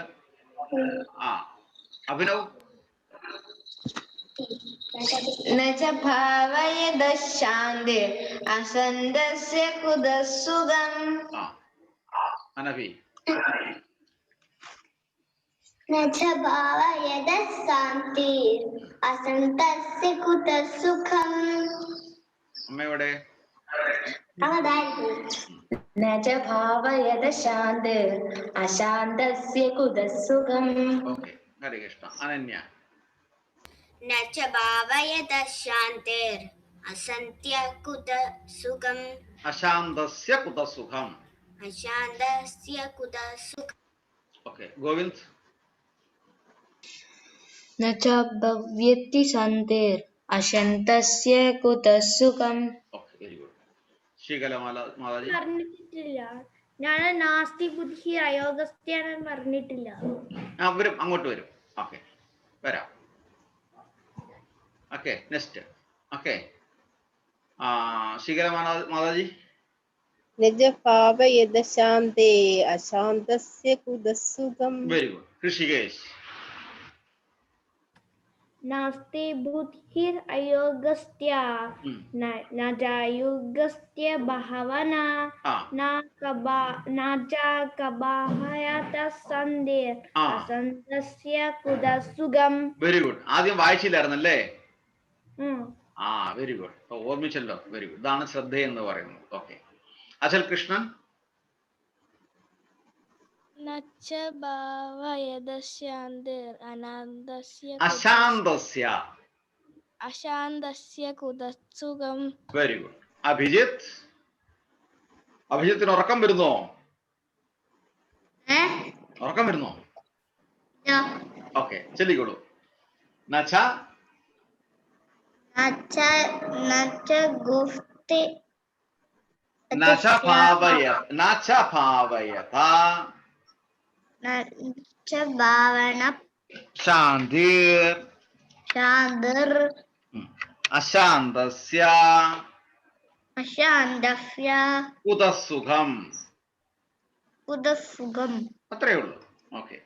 അഭിനവ്. നച ഭാവയത ശാന്തി അസന്തസ്യ കുതഃ സുഖം. അനഭി. നച ഭാവയത ശാന്തി അസന്തസ്യ കുതഃ സുഖം. അമ്മയുടെ നച ഭാവയത ശാന്തി അശാന്തസ്യ കുതഃ സുഖം. ഓക്കെ, ഹരേ കൃഷ്ണ. അനന്യ. നച ഭാവയത ശാന്തിർ അസന്ത്യ കുതഃ സുഖം. അശാന്തസ്യ കുതഃ സുഖം. അശാന്തസ്യ കുതഃ സുഖം. ഓക്കെ, ഗോവിന്ദ്. നച ഭവ്യതി ശാന്തിർ അശാന്തസ്യ കുതഃ സുഖം. Okay, very good. Sreekala Mataji. പറഞ്ഞിട്ടില്ല. ഞാൻ നാസ്തി ബുദ്ധി അയോഗസ്ത്യാണ് പറഞ്ഞിട്ടില്ല. വരും, അങ്ങോട്ട് വരും. ഓക്കെ, വരാം. Okay, next. Okay, Sreekala Mataji. നച ഭാവയത ശാന്തി അശാന്തസ്യ കുതഃ സുഖം. Very good. ഋഷികേശ്. നാസ്തി ബുദ്ധിർ അയോഗസ്ത്യ നചായുഗസ്ത്യ ഭാവന നച കബാഹയത സന്ധിർ അസന്തസ്യ കുതഃ സുഖം. Very good. ആദ്യം വായിച്ചില്ലായിരുന്നല്ലേ? Very good. ഓർമ്മിച്ചല്ലോ. Very good. ഇതാണ് ശ്രദ്ധ എന്ന് പറയുന്നത്. ഓക്കെ, അചൽ കൃഷ്ണൻ. നച ഭാവയത ശാന്തിർ അനാന്തസ്യ അശാന്തസ്യ. അശാന്തസ്യ കുതസുഖം. Very good. അഭിജിത്ത്, അഭിജിത്തിന് ഉറക്കം വരുന്നോ? ഉറക്കം വരുന്നോ? ഓക്കെ, ചൊല്ലിക്കോളൂ. നച്ച നച്ച ഭാവയത ഭാവന ശാന്തിർ ശാന്തിർ അശാന്തസ്യ അശാന്തസ്യ കുതസുഖം. കുതസുഖം. അത്രേ ഉള്ളൂ. ഓക്കെ.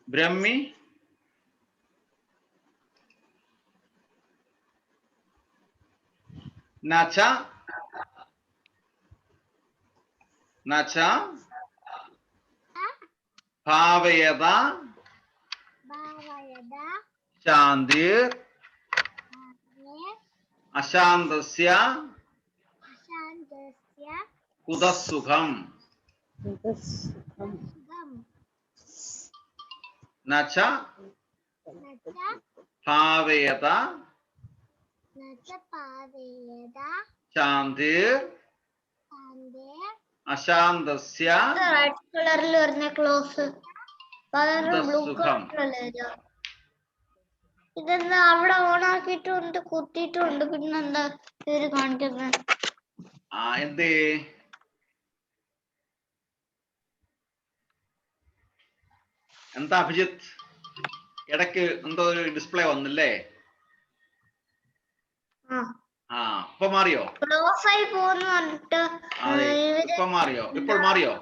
ബ്രഹ്മി നച്ച നച്ച ഭാവയത ശാന്തിർ അശാന്തസ്യ കുതസുഖം. നച്ച ഭാവയത ശാന്തിർ അശാന്തസ്യ റെഡ് കളറിൽ വരുന്ന ക്ലോസ് ബ്ലൂ കുതസുഖം. കളറിലല്ലോ. ഇതെന്താ അവിടെ ഓണാക്കിയിട്ടുണ്ട്, കുത്തിയിട്ടുണ്ട്, പിന്നെന്താ ഇവര് കാണിക്കുന്നത്? എന്തേ? എന്താ അഭിജിത്ത്, ഇടയ്ക്ക് എന്തോ ഒരു ഡിസ്പ്ലേ വന്നില്ലേ? ഇപ്പൊ മാറിയോ? ക്ലോസ് ആയി പോകുന്നു പറഞ്ഞിട്ട് ഇപ്പൊ മാറിയോ? ഇപ്പോൾ മാറിയോ?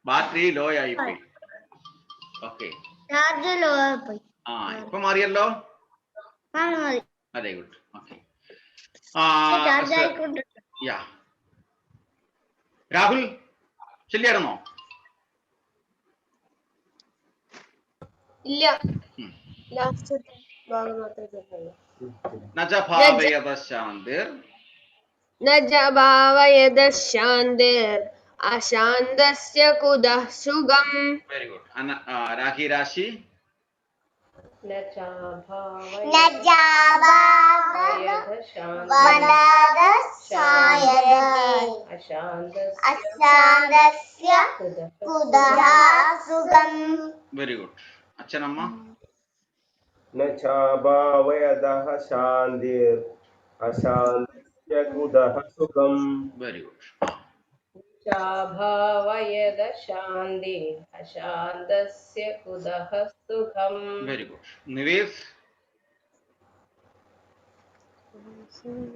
ബാറ്ററി ലോ ആയി പോയി. ഓക്കെ, ചാർജ് ലോ ആയി പോയി. ഇപ്പൊ മാറിയല്ലോ. Very good. ഓക്കെ. ചാർജ് ആയിക്കൊണ്ട് രാഹുൽ ശരിയായിരുന്നോ? ഇല്ല, ലാസ്റ്റ് ഭാഗം മാത്രമേ. നജഭാവയത ശാന്തിർ നജഭാവയത ശാന്തിർ അശാന്തസ്യ കുതസുഖം. Very good. Rakhi Rashi very good. അച്ഛനമ്മ നചാഭാവയതഃ ശാന്തിർ അശാന്തസ്യ കുതഃ സുഖം. Very good. ഭാവയത ശാന്തി അശാന്തസ്യ കുതഃ സുഖം. Very good. നിവേദ്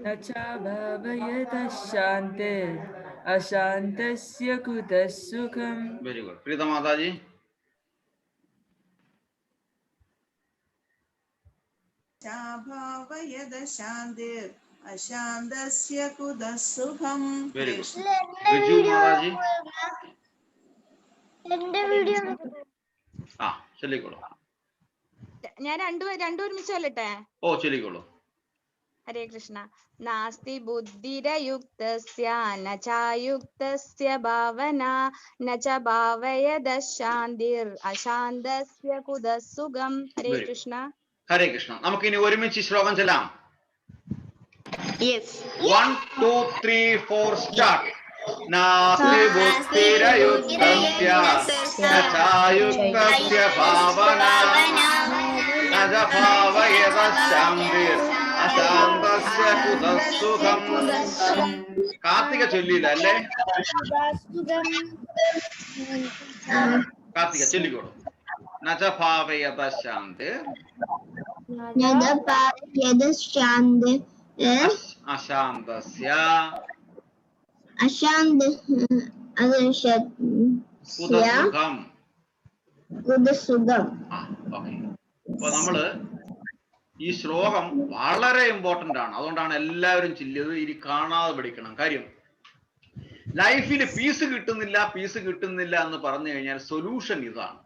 നച്ച ഭാവയത ശാന്തിർ അശാന്തസ്യ കുതഃ സുഖം. Very good. പ്രീത മാതാജി ഭാവയത ശാന്തിർ അശാന്തസ്യ കുതസുഖം. Very good. റിജു മാതാജി എന്റെ വീഡിയോ ചൊല്ലിക്കോളൂ. ഞാൻ രണ്ടു ഒരുമിച്ച് ചൊല്ലട്ടെ. ചൊല്ലിക്കോളൂ. ഹരേ കൃഷ്ണ. നാസ്തി ബുദ്ധിരയുക്തസ്യ ന ചായുക്തസ്യ ഭാവന ന ച ഭാവയത ശാന്തിർ അശാന്തസ്യ കുതസുഖം. ഹരേ കൃഷ്ണ. ഹരേ കൃഷ്ണ. നമുക്കിനി ഒരുമിച്ച് ശ്ലോകം ചൊല്ലാം. Yes. 1 2 3 4 സ്റ്റാർട്ട്. നാസ്തി ബുദ്ധിരയുക്തസ്യ ന ചായുക്തസ്യ ഭാവന ന ച ഭാവയത ശാന്തിർ അശാന്തസ്യ കുതസുഖം. കാർത്തിക ചൊല്ലിയില്ല അല്ലേ? കാർത്തിക ചൊല്ലിക്കോളൂ. നച ഭാവയത ശാന്തിർ അശാന്തസ്യ കുതസുഖം. അപ്പൊ നമ്മള് ഈ ശ്ലോകം വളരെ ഇമ്പോർട്ടന്റ് ആണ്. അതുകൊണ്ടാണ് എല്ലാവരും ചൊല്ലിയത്. ഇനി കാണാതെ പഠിക്കണം. കാര്യം ലൈഫിൽ പീസ് കിട്ടുന്നില്ല എന്ന് പറഞ്ഞു കഴിഞ്ഞാൽ സൊല്യൂഷൻ ഇതാണ്,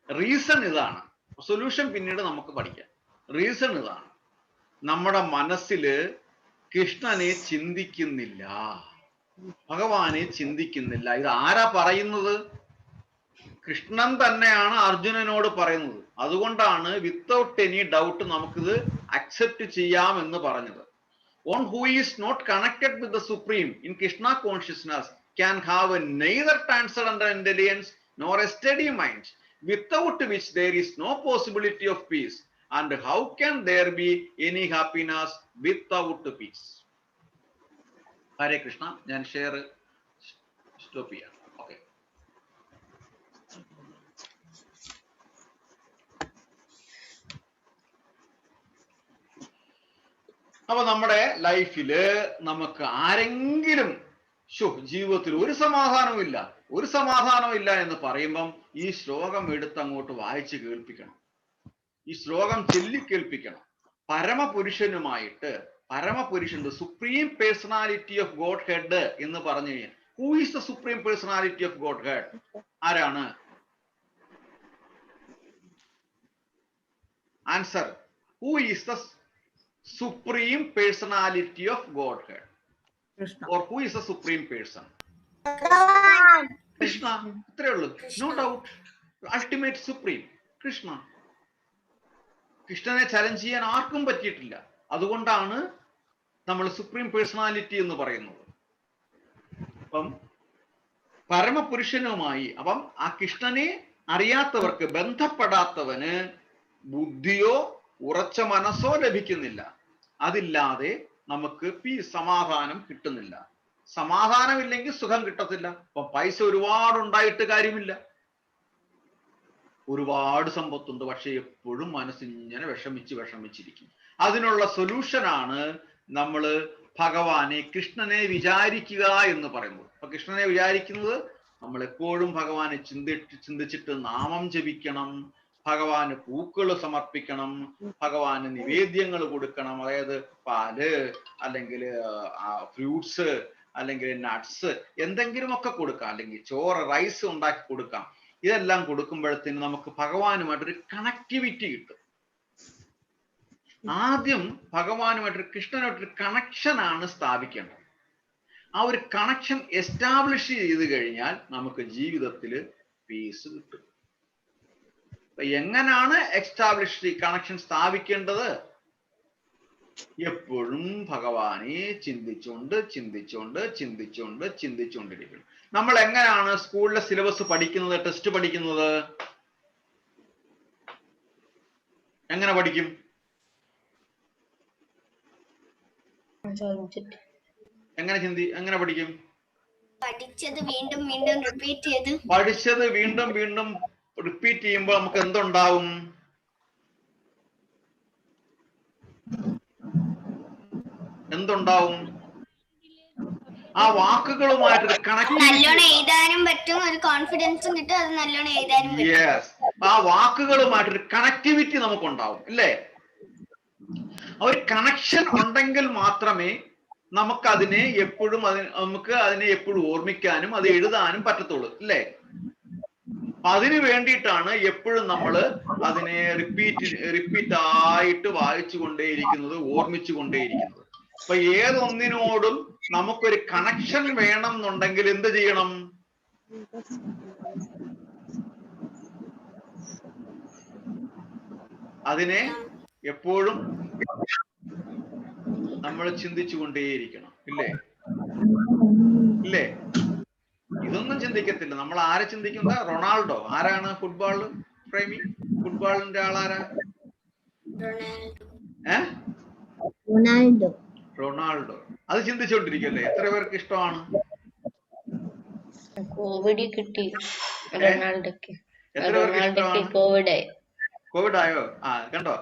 റീസൺ ഇതാണ്. സൊല്യൂഷൻ പിന്നീട് നമുക്ക് പഠിക്കാം. റീസൺ ഇതാണ്, നമ്മുടെ മനസ്സില് കൃഷ്ണനെ ചിന്തിക്കുന്നില്ല, ഭഗവാനെ ചിന്തിക്കുന്നില്ല. ഇത് ആരാ പറയുന്നത്? കൃഷ്ണൻ തന്നെയാണ് അർജുനനോട് പറയുന്നത്. അതുകൊണ്ടാണ് വിത്തൗട്ട് എനി ഡൗട്ട് നമുക്കിത് അക്സെപ്റ്റ് ചെയ്യാം എന്ന് പറഞ്ഞത്. One who is not connected with the Supreme in Krishna consciousness can have neither transcendental intelligence nor a steady mind, without which there is no possibility of peace. And how can there be any happiness without peace? Hare Krishna. ഞാൻ share stop ചെയ്യാം. Okay. അപ്പൊ നമ്മുടെ ലൈഫില് നമുക്ക് ആരെങ്കിലും ജീവിതത്തിൽ ഒരു സമാധാനവും ഇല്ല എന്ന് പറയുമ്പം ഈ ശ്ലോകം എടുത്ത് അങ്ങോട്ട് വായിച്ച് കേൾപ്പിക്കണം. ഈ ശ്ലോകം ചൊല്ലി കേൾപ്പിക്കണം. പരമപുരുഷൻ supreme personality of Godhead എന്ന് പറഞ്ഞു കഴിഞ്ഞാൽ who is the supreme personality of Godhead? ആരാണ്? Answer. Who is the supreme personality of Godhead? Krishna. Or who is the supreme person? Krishna. No doubt. Ultimate supreme. Krishna. കൃഷ്ണനെ challenge ചെയ്യാൻ ആർക്കും പറ്റിയിട്ടില്ല. അതുകൊണ്ടാണ് നമ്മൾ സുപ്രീം പേഴ്സണാലിറ്റി എന്ന് പറയുന്നത്. അപ്പം പരമപുരുഷനുമായി അപ്പം ആ കൃഷ്ണനെ അറിയാത്തവർക്ക്, ബന്ധപ്പെടാത്തവന് ബുദ്ധിയോ ഉറച്ച മനസ്സോ ലഭിക്കുന്നില്ല. അതില്ലാതെ നമുക്ക് സമാധാനം കിട്ടുന്നില്ല. സമാധാനമില്ലെങ്കിൽ സുഖം കിട്ടത്തില്ല. അപ്പൊ പൈസ ഒരുപാട് ഉണ്ടായിട്ട് കാര്യമില്ല. ഒരുപാട് സമ്പത്തുണ്ട്, പക്ഷെ എപ്പോഴും മനസ്സിങ്ങനെ വിഷമിച്ചിരിക്കും. അതിനുള്ള സൊല്യൂഷനാണ് നമ്മൾ ഭഗവാനെ, കൃഷ്ണനെ വിചാരിക്കുക എന്ന് പറയുന്നത്. അപ്പൊ കൃഷ്ണനെ വിചാരിക്കുന്നത് നമ്മൾ എപ്പോഴും ഭഗവാനെ ചിന്തിച്ചിട്ട് നാമം ജപിക്കണം, ഭഗവാന് പൂക്കൾ സമർപ്പിക്കണം, ഭഗവാന് നിവേദ്യങ്ങൾ കൊടുക്കണം. അതായത് പാല്, അല്ലെങ്കിൽ ഫ്രൂട്ട്സ്, അല്ലെങ്കിൽ നട്ട്സ്, എന്തെങ്കിലുമൊക്കെ കൊടുക്കാം, അല്ലെങ്കിൽ ചോറ്, റൈസ് ഉണ്ടാക്കി കൊടുക്കാം. ഇതെല്ലാം കൊടുക്കുമ്പോഴത്തേന് നമുക്ക് ഭഗവാനുമായിട്ടൊരു കണക്ടിവിറ്റി കിട്ടും. ആദ്യം ഭഗവാനുമായിട്ടൊരു, കൃഷ്ണനുമായിട്ടൊരു കണക്ഷനാണ് സ്ഥാപിക്കേണ്ടത്. ആ ഒരു കണക്ഷൻ എസ്റ്റാബ്ലിഷ് ചെയ്ത് കഴിഞ്ഞാൽ നമുക്ക് ജീവിതത്തിൽ പീസ് കിട്ടും. എങ്ങനെയാണ് എസ്റ്റാബ്ലിഷ് കണക്ഷൻ സ്ഥാപിക്കേണ്ടത്? എപ്പോഴും ഭഗവാനെ ചിന്തിച്ചുകൊണ്ടിരിക്കണം. നമ്മൾ എങ്ങനെയാണ് സ്കൂളിലെ സിലബസ് പഠിക്കുന്നത്, ടെസ്റ്റ് പഠിക്കുന്നത്? എങ്ങനെ പഠിക്കും? എങ്ങനെ പഠിക്കും? പഠിച്ചത് വീണ്ടും വീണ്ടും റിപ്പീറ്റ് ചെയ്യുമ്പോൾ നമുക്ക് എന്തുണ്ടാവും? ആ വാക്കുകളുമായിട്ടൊരു നല്ലോണം എഴുതാനും പറ്റും, ഒരു കോൺഫിഡൻസും കിട്ടും, അത് നല്ലോണം എഴുതാനും പറ്റും. ആ വാക്കുകളുമായിട്ടൊരു കണക്ടിവിറ്റി നമുക്കുണ്ടാവും, ഇല്ലേ? ഒരു കണക്ഷൻ ഉണ്ടെങ്കിൽ മാത്രമേ നമുക്ക് അതിനെ എപ്പോഴും ഓർമ്മിക്കാനും അത് എഴുതാനും പറ്റത്തുള്ളൂ, ഇല്ലേ? അതിനു വേണ്ടിയിട്ടാണ് എപ്പോഴും നമ്മൾ അതിനെ റിപ്പീറ്റ് ആയിട്ട് വായിച്ചു കൊണ്ടേയിരിക്കുന്നത്, ഓർമ്മിച്ചു കൊണ്ടേയിരിക്കുന്നത്. അപ്പൊ ഏതൊന്നിനോടും നമുക്കൊരു കണക്ഷൻ വേണം എന്നുണ്ടെങ്കിൽ എന്ത് ചെയ്യണം? അതിനെ എപ്പോഴും നമ്മൾ ചിന്തിച്ചു കൊണ്ടേയിരിക്കണം, ഇല്ലേ? ഇതൊന്നും ചിന്തിക്കത്തില്ല. നമ്മൾ ആരെ ചിന്തിക്കുന്ന? റൊണാൾഡോ. ആരാണ് ഫുട്ബോൾ പ്രേമി? ഫുട്ബോളിന്റെ ആളാരാ? റൊണാൾഡോ. അത് ചിന്തിച്ചുകൊണ്ടിരിക്കല്ലേ? എത്ര പേർക്ക് ഇഷ്ടമാണ്? കോവിഡ് കിട്ടി റൊണാൾഡോക്ക്. എത്ര പേർക്ക് ഇഷ്ടമാണ്? കോവിഡ് ആയോ? കണ്ടോ,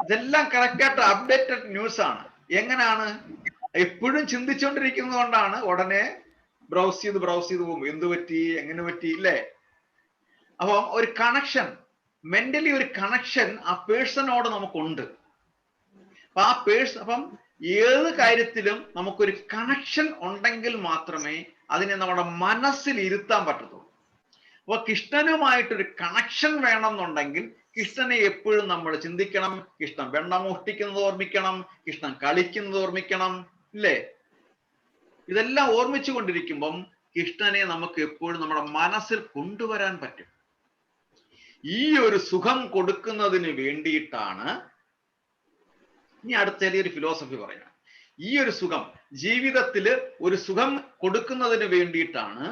ഇതെല്ലാം കറക്റ്റ് ആയിട്ട് അപ്ഡേറ്റഡ് ന്യൂസ് ആണ്. എങ്ങനെയാണ്? എപ്പോഴും ചിന്തിച്ചുകൊണ്ടിരിക്കുന്നത് കൊണ്ടാണ് ഉടനെ ബ്രൗസ് ചെയ്ത് പോകും. എന്ത് പറ്റി, എങ്ങനെ പറ്റി, ഇല്ലേ? അപ്പം ഒരു കണക്ഷൻ, മെന്റലി ഒരു കണക്ഷൻ ആ പേഴ്സണോട് നമുക്കുണ്ട്. അപ്പൊ ആ അപ്പം ഏത് കാര്യത്തിലും നമുക്കൊരു കണക്ഷൻ ഉണ്ടെങ്കിൽ മാത്രമേ അതിനെ നമ്മുടെ മനസ്സിൽ ഇരുത്താൻ പറ്റത്തുള്ളൂ. അപ്പൊ കൃഷ്ണനുമായിട്ടൊരു കണക്ഷൻ വേണം എന്നുണ്ടെങ്കിൽ കൃഷ്ണനെ എപ്പോഴും നമ്മൾ ചിന്തിക്കണം. കൃഷ്ണൻ വെണ്ണ മോഷ്ടിക്കുന്നത് ഓർമ്മിക്കണം, കൃഷ്ണൻ കളിക്കുന്നത് ഓർമ്മിക്കണം, ഇല്ലേ? ഇതെല്ലാം ഓർമ്മിച്ചു കൊണ്ടിരിക്കുമ്പം കൃഷ്ണനെ നമുക്ക് എപ്പോഴും നമ്മുടെ മനസ്സിൽ കൊണ്ടുവരാൻ പറ്റും. ഈ ഒരു സുഖം കൊടുക്കുന്നതിന് വേണ്ടിയിട്ടാണ്, ഇനി അടുത്ത ചെറിയൊരു ഫിലോസഫി പറയാം. ഈ ഒരു സുഖം, ജീവിതത്തില് ഒരു സുഖം കൊടുക്കുന്നതിന് വേണ്ടിയിട്ടാണ്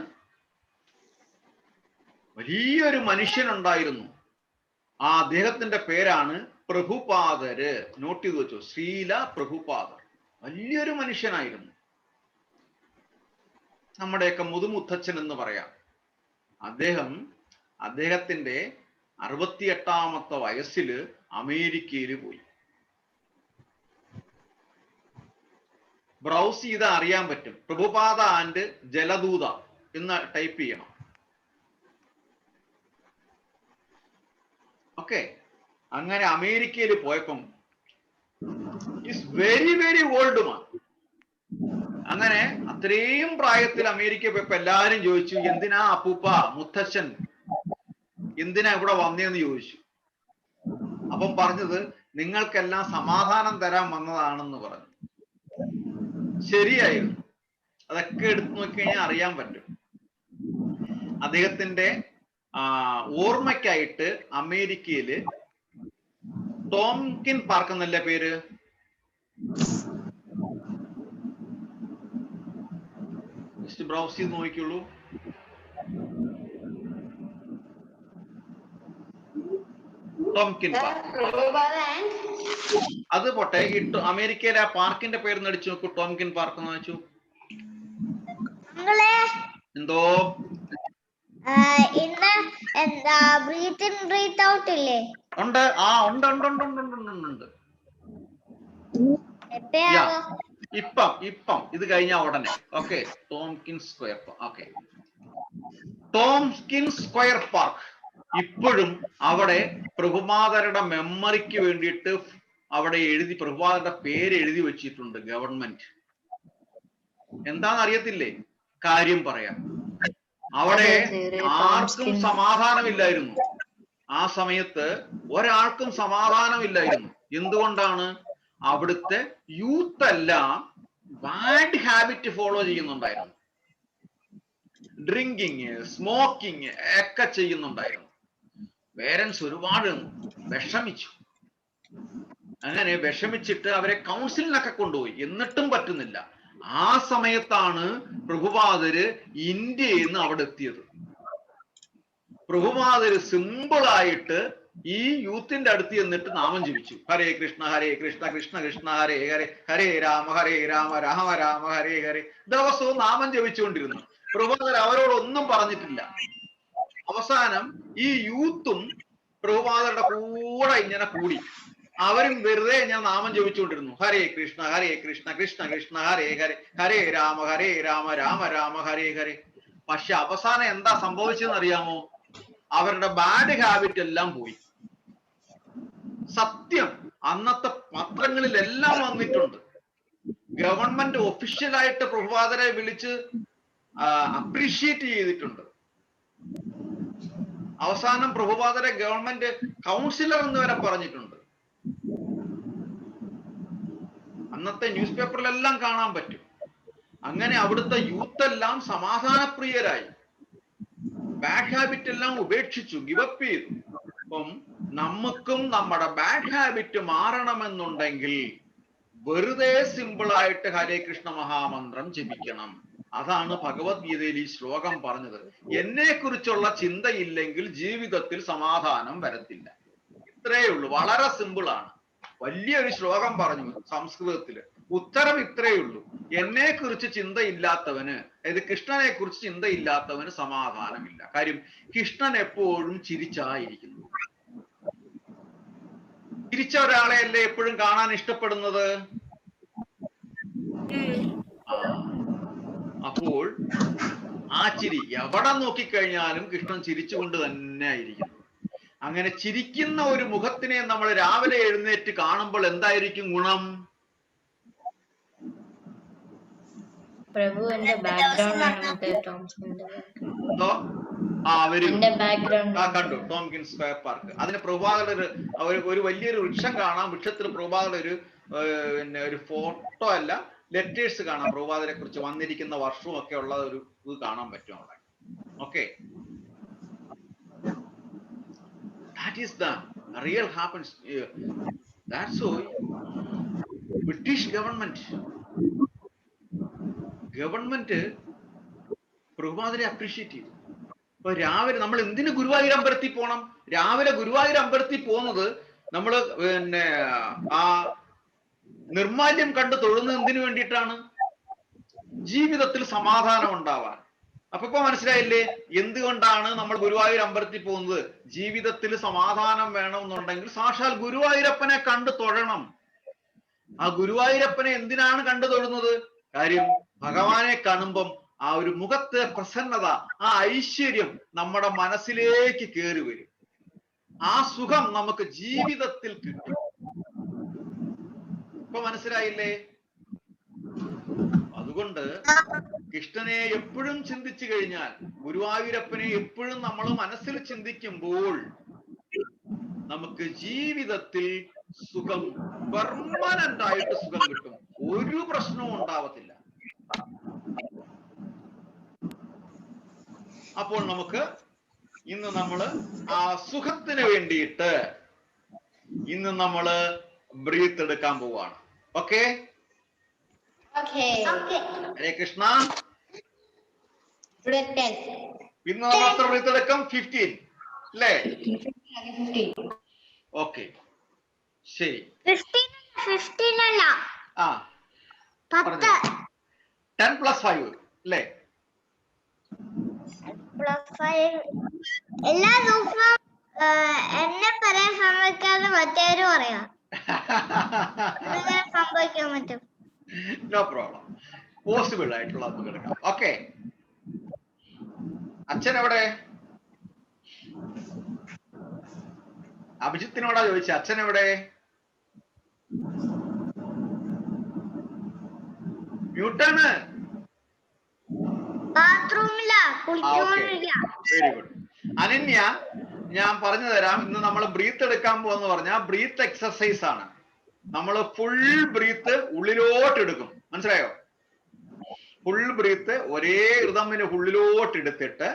വലിയൊരു മനുഷ്യനുണ്ടായിരുന്നു. ആ അദ്ദേഹത്തിന്റെ പേരാണ് പ്രഭുപാദര്. നോട്ട് ചെയ്ത് വെച്ചോ, ശ്രീല പ്രഭുപാദർ. വലിയൊരു മനുഷ്യനായിരുന്നു, നമ്മുടെയൊക്കെ മുതുമുത്തച്ഛൻ എന്ന് പറയാം. അദ്ദേഹത്തിന്റെ 68ാമത്തെ വയസ്സിൽ അമേരിക്കയിൽ പോയി. ബ്രൗസ് ചെയ്താൽ അറിയാൻ പറ്റും. പ്രഭുപാദ ആൻഡ് ജലദൂത എന്ന് ടൈപ്പ് ചെയ്യണം. ഓക്കെ, അങ്ങനെ അമേരിക്കയിൽ പോയപ്പം is very very old man. അങ്ങനെ അത്രയും പ്രായത്തിൽ അമേരിക്ക പോയപ്പോ എല്ലാരും ചോദിച്ചു, എന്തിനാ അപ്പൂപ്പ മുത്തച്ഛൻ എന്തിനാ ഇവിടെ വന്നേന്ന് ചോദിച്ചു. അപ്പം പറഞ്ഞത്, നിങ്ങൾക്കെല്ലാം സമാധാനം തരാൻ വന്നതാണെന്ന് പറഞ്ഞു. ശരിയായിരുന്നു. അതൊക്കെ എടുത്തു നോക്കിക്കഴിഞ്ഞാൽ അറിയാൻ പറ്റും. അദ്ദേഹത്തിന്റെ ഓർമ്മയ്ക്കായിട്ട് അമേരിക്കയില് ടോംകിൻ പാർക്ക് എന്നല്ലേ പേര്? ബ്രൗസ് ചെയ്ത് നോക്കിയുള്ളൂ. Tomkin park. അത് പോട്ടെ, അമേരിക്കയിലെ ആ പാർക്കിന്റെ പേര് നടിച്ചു നോക്കൂ. ടോംകിൻ പാർക്ക് എന്ന് വെച്ചു. എന്തോ ഇന്ന് എന്താ ബ്രീത്ത് ഇൻ ബ്രീത്ത് ഔട്ട് ഇല്ലേ? ഉണ്ട്. ആ ഉണ്ട് ഉണ്ട് ഉണ്ട് ഉണ്ട് ഉണ്ട് ഉണ്ട്. ഇപ്പം ഇത് കഴിഞ്ഞ ഉടനെ. Okay, Tomkin square. Okay, Tomkin square park ഇപ്പോഴും അവിടെ പ്രഭുപാദരുടെ മെമ്മറിക്ക് വേണ്ടിയിട്ട് അവിടെ പ്രഭുപാദരുടെ പേര് എഴുതി വെച്ചിട്ടുണ്ട് ഗവൺമെന്റ്. എന്താന്ന് അറിയത്തില്ലേ? കാര്യം പറയാം. അവിടെ ആർക്കും സമാധാനമില്ലായിരുന്നു. ആ സമയത്ത് ഒരാൾക്കും സമാധാനമില്ലായിരുന്നു. എന്തുകൊണ്ടാണ്? അവിടുത്തെ യൂത്ത് എല്ലാം ബാഡ് ഹാബിറ്റ് ഫോളോ ചെയ്യുന്നുണ്ടായിരുന്നു. ഡ്രിങ്കിങ്, സ്മോക്കിങ് ഒക്കെ ചെയ്യുന്നുണ്ടായിരുന്നു. പേരൻസ് ഒരുപാട് വിഷമിച്ചു. അങ്ങനെ വിഷമിച്ചിട്ട് അവരെ കൗൺസിലിനൊക്കെ കൊണ്ടുപോയി. എന്നിട്ടും പറ്റുന്നില്ല. ആ സമയത്താണ് പ്രഭുപാദര് ഇന്ത്യയിൽ നിന്ന് അവിടെ എത്തിയത്. പ്രഭുപാദര് സിമ്പിളായിട്ട് ഈ യൂത്തിന്റെ അടുത്ത് ചെന്നിട്ട് നാമം ജപിച്ചു. ഹരേ കൃഷ്ണ കൃഷ്ണ കൃഷ്ണ ഹരേ ഹരേ, ഹരേ രാമ രാമ രാമ ഹരേ ഹരേ. ദിവസവും നാമം ജപിച്ചുകൊണ്ടിരുന്നു. പ്രഭുപാദർ അവരോടൊന്നും പറഞ്ഞിട്ടില്ല. അവസാനം ഈ യൂത്തും പ്രഭുപാദരുടെ കൂടെ ഇങ്ങനെ കൂടി. അവരും വെറുതെ ഞാൻ നാമം ജപിച്ചുകൊണ്ടിരുന്നു. ഹരേ കൃഷ്ണ കൃഷ്ണ കൃഷ്ണ ഹരേ ഹരേ, ഹരേ രാമ രാമ രാമ ഹരേ ഹരേ. പക്ഷെ അവസാനം എന്താ സംഭവിച്ചതെന്ന് അറിയാമോ? അവരുടെ ബാഡ് ഹാബിറ്റ് എല്ലാം പോയി. സത്യം അന്നത്തെ പത്രങ്ങളിലെല്ലാം വന്നിട്ടുണ്ട്. ഗവൺമെന്റ് ഒഫീഷ്യലായിട്ട് പ്രഭുപാദരെ വിളിച്ച് അപ്രീഷിയേറ്റ് ചെയ്തിട്ടുണ്ട്. അവസാനം പ്രഭുപാദരെ ഗവൺമെന്റ് കൗൺസിലർ എന്ന് വരെ പറഞ്ഞിട്ടുണ്ട്. അന്നത്തെ ന്യൂസ് പേപ്പറിലെല്ലാം കാണാൻ പറ്റും. അങ്ങനെ അവിടുത്തെ യൂത്ത് എല്ലാം സമാധാനപ്രിയരായി, ബാഡ് ഹാബിറ്റ് എല്ലാം ഉപേക്ഷിച്ചു, ഗിവപ്പ് ചെയ്തു. അപ്പം നമുക്കും നമ്മുടെ ബാഡ് ഹാബിറ്റ് മാറണമെന്നുണ്ടെങ്കിൽ വെറുതെ സിമ്പിളായിട്ട് ഹരേ കൃഷ്ണ മഹാമന്ത്രം ജപിക്കണം. അതാണ് ഭഗവത്ഗീതയിൽ ഈ ശ്ലോകം പറഞ്ഞത്. എന്നെ കുറിച്ചുള്ള ചിന്തയില്ലെങ്കിൽ ജീവിതത്തിൽ സമാധാനം വരത്തില്ല. ഇത്രയേ ഉള്ളൂ. വളരെ സിമ്പിളാണ്. വലിയൊരു ശ്ലോകം പറഞ്ഞു സംസ്കൃതത്തില്. ഉത്തരം ഇത്രയേ ഉള്ളൂ. എന്നെ കുറിച്ച് ചിന്തയില്ലാത്തവന്, അതായത് കൃഷ്ണനെ കുറിച്ച് ചിന്തയില്ലാത്തവന് സമാധാനമില്ല. കാര്യം കൃഷ്ണൻ എപ്പോഴും ചിരിച്ചായിരിക്കുന്നു. ചിരിച്ച ഒരാളെ അല്ലേ എപ്പോഴും കാണാൻ ഇഷ്ടപ്പെടുന്നത്. അപ്പോൾ ആ ചിരി എവിടെ നോക്കിക്കഴിഞ്ഞാലും കൃഷ്ണൻ ചിരിച്ചുകൊണ്ട് തന്നെ ആയിരിക്കുന്നു. അങ്ങനെ ചിരിക്കുന്ന ഒരു മുഖത്തിനെ നമ്മൾ രാവിലെ എഴുന്നേറ്റ് കാണുമ്പോൾ എന്തായിരിക്കും ഗുണം? പ്രഭുവിന്റെ ബാക്ക്ഗ്രൗണ്ട് കണ്ടു ടോംകിൻ സ്ക്വയർ പാർക്ക്. അതിന് പ്രഭുപാദരുടെ ഒരു വലിയൊരു വൃക്ഷം കാണാം. വൃക്ഷത്തിൽ പ്രഭുപാദരുടെ ഒരു ഫോട്ടോ അല്ല, ലെറ്റേഴ്സ് കാണാം. പ്രഭുപാദരെ കുറിച്ച് വന്നിരിക്കുന്ന വർഷവും ഒക്കെ ഉള്ള ഒരു ഇത് കാണാൻ പറ്റും അവിടെ. ഓക്കെ, That is the real happens. That's why British government പ്രഭുപാദരെ അപ്രീഷിയേറ്റ് ചെയ്തു. അപ്പൊ രാവിലെ നമ്മൾ എന്തിനു ഗുരുവായൂർ അമ്പലത്തിൽ പോകണം? രാവിലെ ഗുരുവായൂർ അമ്പലത്തിൽ പോകുന്നത് നമ്മൾ പിന്നെ ആ നിർമാല്യം കണ്ട് തൊഴുന്നത് എന്തിനു വേണ്ടിയിട്ടാണ്? ജീവിതത്തിൽ സമാധാനം ഉണ്ടാവാൻ. അപ്പൊ മനസ്സിലായില്ലേ എന്തുകൊണ്ടാണ് നമ്മൾ ഗുരുവായൂർ അമ്പലത്തിൽ പോകുന്നത്? ജീവിതത്തിൽ സമാധാനം വേണമെന്നുണ്ടെങ്കിൽ സാക്ഷാൽ ഗുരുവായൂരപ്പനെ കണ്ടു തൊഴണം. ആ ഗുരുവായൂരപ്പനെ എന്തിനാണ് കണ്ടു തൊഴുന്നത്? കാര്യം ഭഗവാനെ കാണുമ്പം ആ ഒരു മുഖത്തെ പ്രസന്നത, ആ ഐശ്വര്യം നമ്മുടെ മനസ്സിലേക്ക് കയറി വരും. ആ സുഖം നമുക്ക് ജീവിതത്തിൽ കിട്ടും. ഇപ്പൊ മനസ്സിലായില്ലേ? അതുകൊണ്ട് കൃഷ്ണനെ എപ്പോഴും ചിന്തിച്ചു കഴിഞ്ഞാൽ, ഗുരുവായൂരപ്പനെ എപ്പോഴും നമ്മൾ മനസ്സിൽ ചിന്തിക്കുമ്പോൾ നമുക്ക് ജീവിതത്തിൽ സുഖം, പെർമനന്റ് ആയിട്ട് സുഖം കിട്ടും. ഒരു പ്രശ്നവും ഉണ്ടാവത്തില്ല. അപ്പോൾ നമുക്ക് ഇന്ന് നമ്മള് ആ സുഖത്തിന് വേണ്ടിയിട്ട് ഇന്ന് നമ്മള് ബ്രീത്ത് എടുക്കാൻ പോവാണ്. ഓക്കെ? ഹരേ കൃഷ്ണ. ഇന്ന് നമ്മൾ എത്ര ബ്രീത്ത് എടുക്കും? 15 അല്ലേ? ഓക്കെ, ശരി. 15 അല്ല, ആ 10 + 5 അല്ലേ? എല്ലാ ദിവസവും എന്നെ പറയാൻ സമ്മതിക്കാതെ മറ്റേവര് പറയാം. സംഭവിക്കാൻ പറ്റും. No problem. പോസിബിൾ ആയിട്ടുള്ള നമുക്ക് എടുക്കാം. ഓക്കെ, അച്ഛൻ എവിടെ? അഭിജിത്തിനോടാ ചോദിച്ച അച്ഛൻ എവിടെ? മ്യൂട്ടാണ്. Very good. അനന്യ, ഞാൻ പറഞ്ഞു തരാം. ഇന്ന് നമ്മൾ ബ്രീത്ത് എടുക്കാൻ പോവെന്ന് പറഞ്ഞാൽ ബ്രീത്ത് എക്സർസൈസ് ആണ്. നമ്മൾ ഫുൾ ബ്രീത്ത് ഉള്ളിലോട്ട് എടുക്കും. മനസ്സിലായോ? ഫുൾ ബ്രീത്ത് ഒരേ റിതമിന് ഉള്ളിലോട്ട് എടുത്തിട്ട്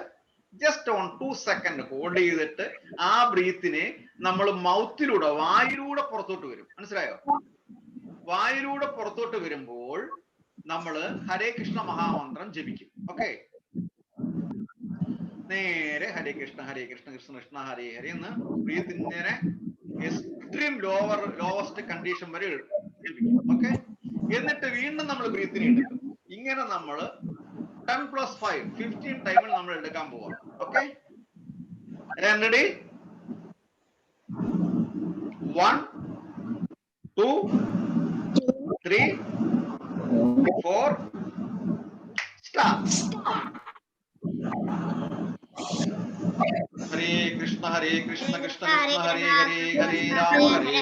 ജസ്റ്റ് ഓൺ 2 സെക്കൻഡ് ഹോൾഡ് ചെയ്തിട്ട് ആ ബ്രീത്തിനെ നമ്മൾ മൗത്തിലൂടെ, വായിലൂടെ പുറത്തോട്ട് വരും. മനസ്സിലായോ? വായിലൂടെ പുറത്തോട്ട് വരുമ്പോൾ നമ്മള് ഹരേ കൃഷ്ണ മഹാമന്ത്രം ജപിക്കും. ഓക്കെ, നേരെ ഹരേ കൃഷ്ണ കൃഷ്ണ കൃഷ്ണ ഹരേ ഹരേ എന്ന് ബ്രീത്ത് ഇങ്ങനെ എക്സ്ട്രീം ലോവസ്റ്റ് കണ്ടീഷൻ വരെ ജപിക്കും. ഓക്കെ, എന്നിട്ട് വീണ്ടും നമ്മൾ ബ്രീത്തിനെ എടുക്കും. ഇങ്ങനെ നമ്മൾ 10 + 5 15 ടൈമിൽ നമ്മൾ എടുക്കാൻ പോവാം. Okay, ready? 1 2 3 4 start. हरे कृष्ण कृष्ण कृष्ण हरे हरे, हरे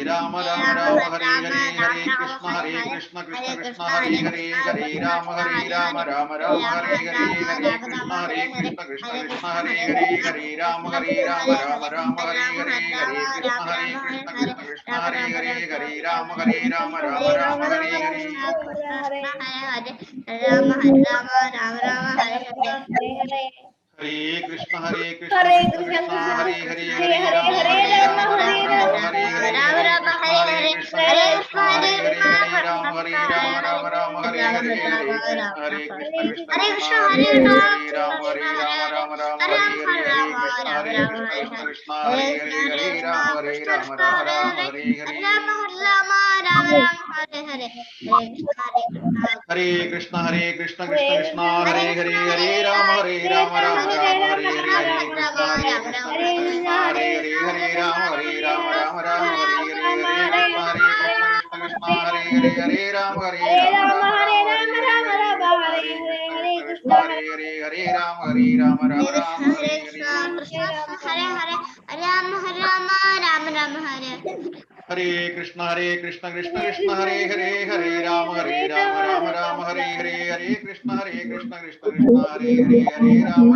राम राम राम हरे हरे, हरे कृष्ण कृष्ण कृष्ण हरे हरे, हरे राम राम राम हरे हरे, हरे कृष्ण कृष्ण कृष्ण हरे हरे, हरे राम राम राम हरे हरे, हरे कृष्ण कृष्ण कृष्ण हरे हरे, हरे राम राम राम हरे हरे, हरे कृष्ण कृष्ण हरे हरे, हरे राम हरे राम हरे हरे, राम राम हरे हरे, हरे कृष्ण राम राम हरे हरे, हरे कृष्ण हरे राम राम हरे हरे, हरे कृष्ण हरे हरे राम हरे राम हरे हरे, हरे कृष्ण कृष्ण कृष्ण हरे हरे, हरे राम राम हरे हरे, हरे कृष्ण हरे हरे, हरे राम राम हरे हरे, हरे कृष्ण हरे हरे, हरे राम हरे राम हरे हरे, हरे राम राम हरे हरे, राम हरे हरे कृष्ण कृष्ण कृष्ण हरे हरे, हरे राम राम हरे हरे, हरे कृष्ण कृष्ण कृष्ण हरे हरे, हरे राम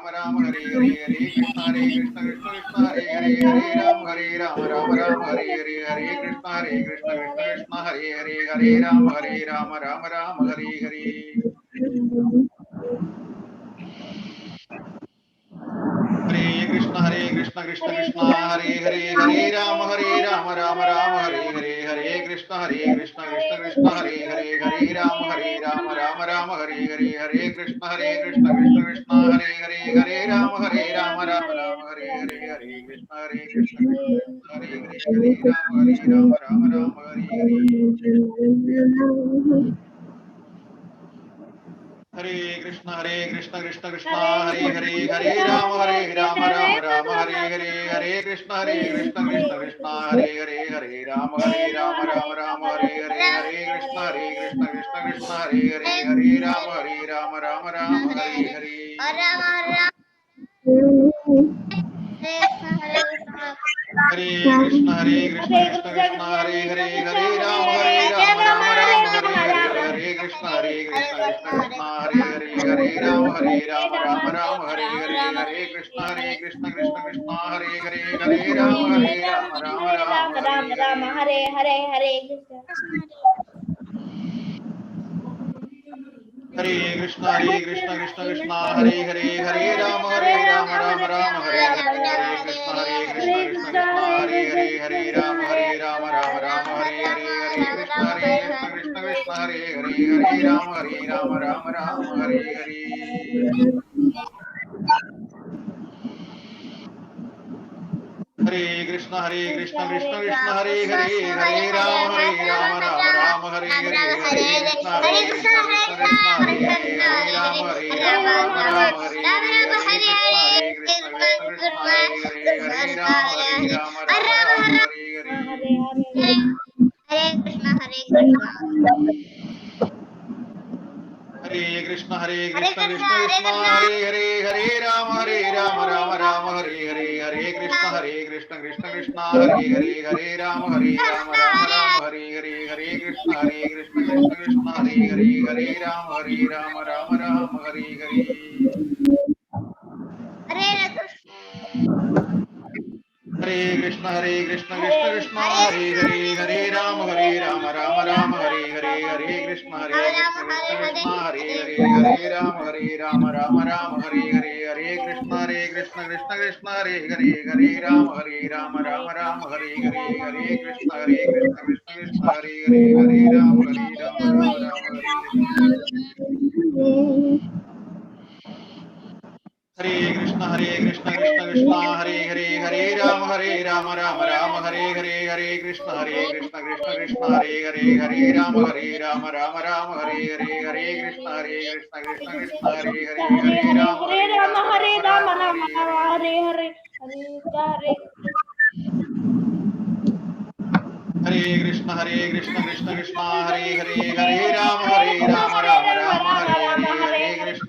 राम हरे हरे, हरे कृष्ण कृष्ण कृष्ण हरे हरे, हरे राम राम हरे हरे, हरे कृष्ण कृष्ण हरे हरे, हरे राम राम हरे हरे, हरे Krishna Krishna Krishna Krishna Hare Hare Hare Rama Rama Rama Hare Hare Hare Krishna Krishna Krishna Hare Hare Hare Rama Rama Rama Hare Hare Hare Krishna Krishna Krishna Hare Hare Hare Rama Rama Rama Hare Hare Hare Krishna Krishna Hare Hare Hare Rama Rama Hare Hare. Hare Krishna Krishna Krishna Hare Hare Hare Rama Rama Rama Hare Hare Hare Krishna Krishna Krishna Hare Hare Hare Rama Rama Hare Hare Hare Krishna Krishna Hare Hare Hare Rama Rama Hare Hare. Hare Krishna Krishna Krishna Hare Hare Hare Rama Rama Hare Hare Hare Krishna Krishna Krishna Hare Hare Hare Rama Rama Hare Hare Hare Krishna Krishna Krishna Hare Hare Hare Rama Rama Hare Hare. Hare Krishna Krishna Krishna Hare Hare Hare Rama Rama Hare Hare Hare Krishna Krishna Krishna Hare Hare Hare Rama Rama Hare Hare Hare Krishna Krishna Krishna Hare Hare Hare Rama Rama Hare Hare. Hare Krishna Krishna Krishna Hare Hare Hare Rama Rama Hare Hare Hare Krishna Krishna Krishna Hare Hare Hare Rama Rama Hare Hare Hare Krishna Krishna Hare Hare Hare Rama Rama Hare Hare. Hare Krishna Hare Krishna. Hare Krishna Krishna Krishna Hare Hare Hare Rama Rama Hare Hare Hare Krishna Krishna Krishna Hare Hare Hare Rama Rama Hare Hare Hare Krishna Krishna Krishna Hare Hare Hare Rama Rama Hare Hare. Hare Krishna Krishna Krishna Hare Hare Hare Rama Rama Hare Hare Hare Krishna Krishna Krishna Hare Hare Hare Rama Rama Hare Hare Hare Krishna Krishna Krishna Hare Hare Hare Rama Rama Hare Hare Hare Krishna Krishna Krishna Hare Hare Hare Rama Hare Hare Krishna Krishna Krishna Hare Hare Hare Rama Rama Hare Hare Hare Krishna Krishna Krishna Hare Hare Hare Rama Rama Hare Hare Hare Krishna Krishna Krishna Hare Hare Hare Rama Hare Hare. Hare Krishna Krishna Krishna Hare Hare Hare Rama Rama Hare Hare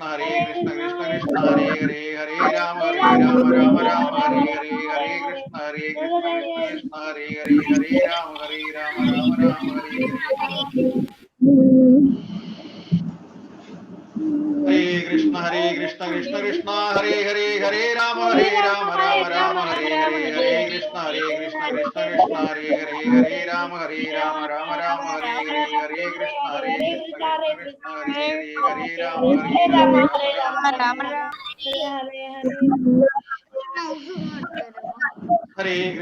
Hare Krishna Krishna Krishna Hare Hare Hare Rama Rama Hare Hare Hare Krishna Krishna Krishna Hare Hare Hare Rama Rama Hare Hare. Hare Krishna Krishna Krishna Hare Hare Hare Rama Rama Hare Hare Hare Krishna Krishna Krishna Hare Hare Hare Rama Rama Hare Hare Hare Krishna Krishna Krishna Hare Hare Hare Rama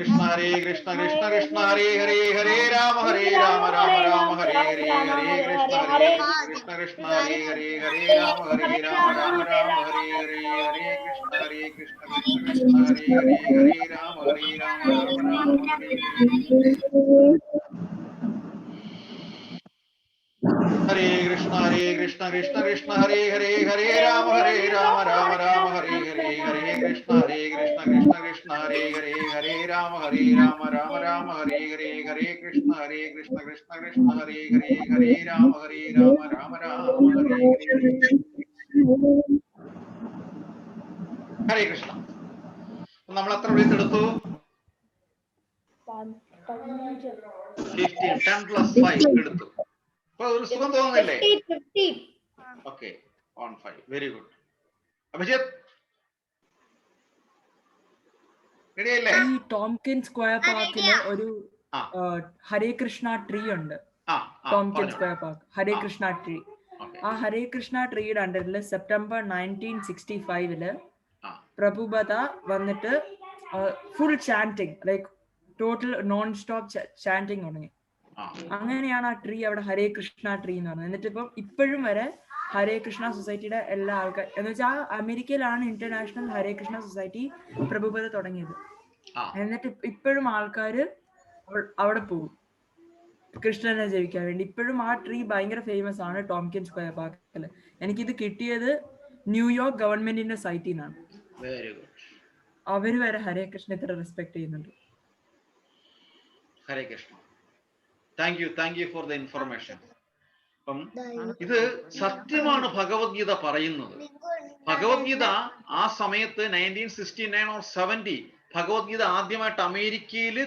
Hare Krishna Krishna Krishna Hare Hare Hare Rama Rama Hare Hare Hare Krishna Krishna Krishna Hare Hare Hare Rama Rama Hare Hare Hare Krishna Krishna Krishna Hare Hare Hare Rama Rama Hare Hare. Hare Krishna Krishna Krishna Hare Hare Hare Rama Rama Hare Hare Hare Krishna Krishna Krishna Hare Hare Hare Rama Rama Hare Hare Hare Krishna Krishna Krishna Hare Hare Hare Rama Rama Hare Hare. ഹരേ കൃഷ്ണ. നമ്മൾ എത്ര minute എടുത്തു? 10 + 5 എടുത്തു. അപ്പൊ ഒരു സുഖം തോന്നുന്നില്ലേ? Okay, on 5. Very good. Abhijith റെഡിയല്ലേ? ഈ ടോംകിൻ സ്ക്വയർ പാർക്കില് ഒരു ഹരേ കൃഷ്ണ ട്രീ ഉണ്ട്. ടോംകിൻ സ്ക്വയർ പാർക്ക് ഹരേ കൃഷ്ണ ട്രീ. ആ ഹരേ കൃഷ്ണ ട്രീയുടെ അണ്ടറിൽ സെപ്റ്റംബർ 1965 പ്രഭുപദ വന്നിട്ട് full chanting, like total non-stop chanting തുടങ്ങി. അങ്ങനെയാണ് ആ ട്രീ അവിടെ ഹരേ കൃഷ്ണ ട്രീ എന്ന് പറഞ്ഞത്. എന്നിട്ട് ഇപ്പോഴും വരെ ഹരേ കൃഷ്ണ സൊസൈറ്റിയുടെ എല്ലാ ആൾക്കാർ എന്ന് വെച്ചാൽ അമേരിക്കയിലാണ് ഇന്റർനാഷണൽ ഹരേ കൃഷ്ണ സൊസൈറ്റി പ്രഭുപദ തുടങ്ങിയത്. എന്നിട്ട് ഇപ്പോഴും ആൾക്കാര് അവിടെ പോകും കൃഷ്ണനെ ജപിക്കാൻ വേണ്ടി. ഇപ്പോഴും ആ ട്രീ ഭയങ്കര ഫേമസ് ആണ് ടോംകിൻ സ്ക്വയർ പാർക്കില്. എനിക്കിത് കിട്ടിയത് ന്യൂയോർക്ക് ഗവൺമെന്റിന്റെ സൈറ്റിൽ നിന്നാണ്. അവര് വരെ ഹരേ കൃഷ്ണ ഇത്ര റെസ്പെക്ട് ചെയ്യുന്നുണ്ട്. Hare Krishna. Thank you for the information. അപ്പം ഇത് സത്യമാണ് ഭഗവത്ഗീത പറയുന്നത്. ഭഗവത്ഗീത ആ സമയത്ത് 1969 or 70 ഭഗവത്ഗീത ആദ്യമായിട്ട് അമേരിക്കയില്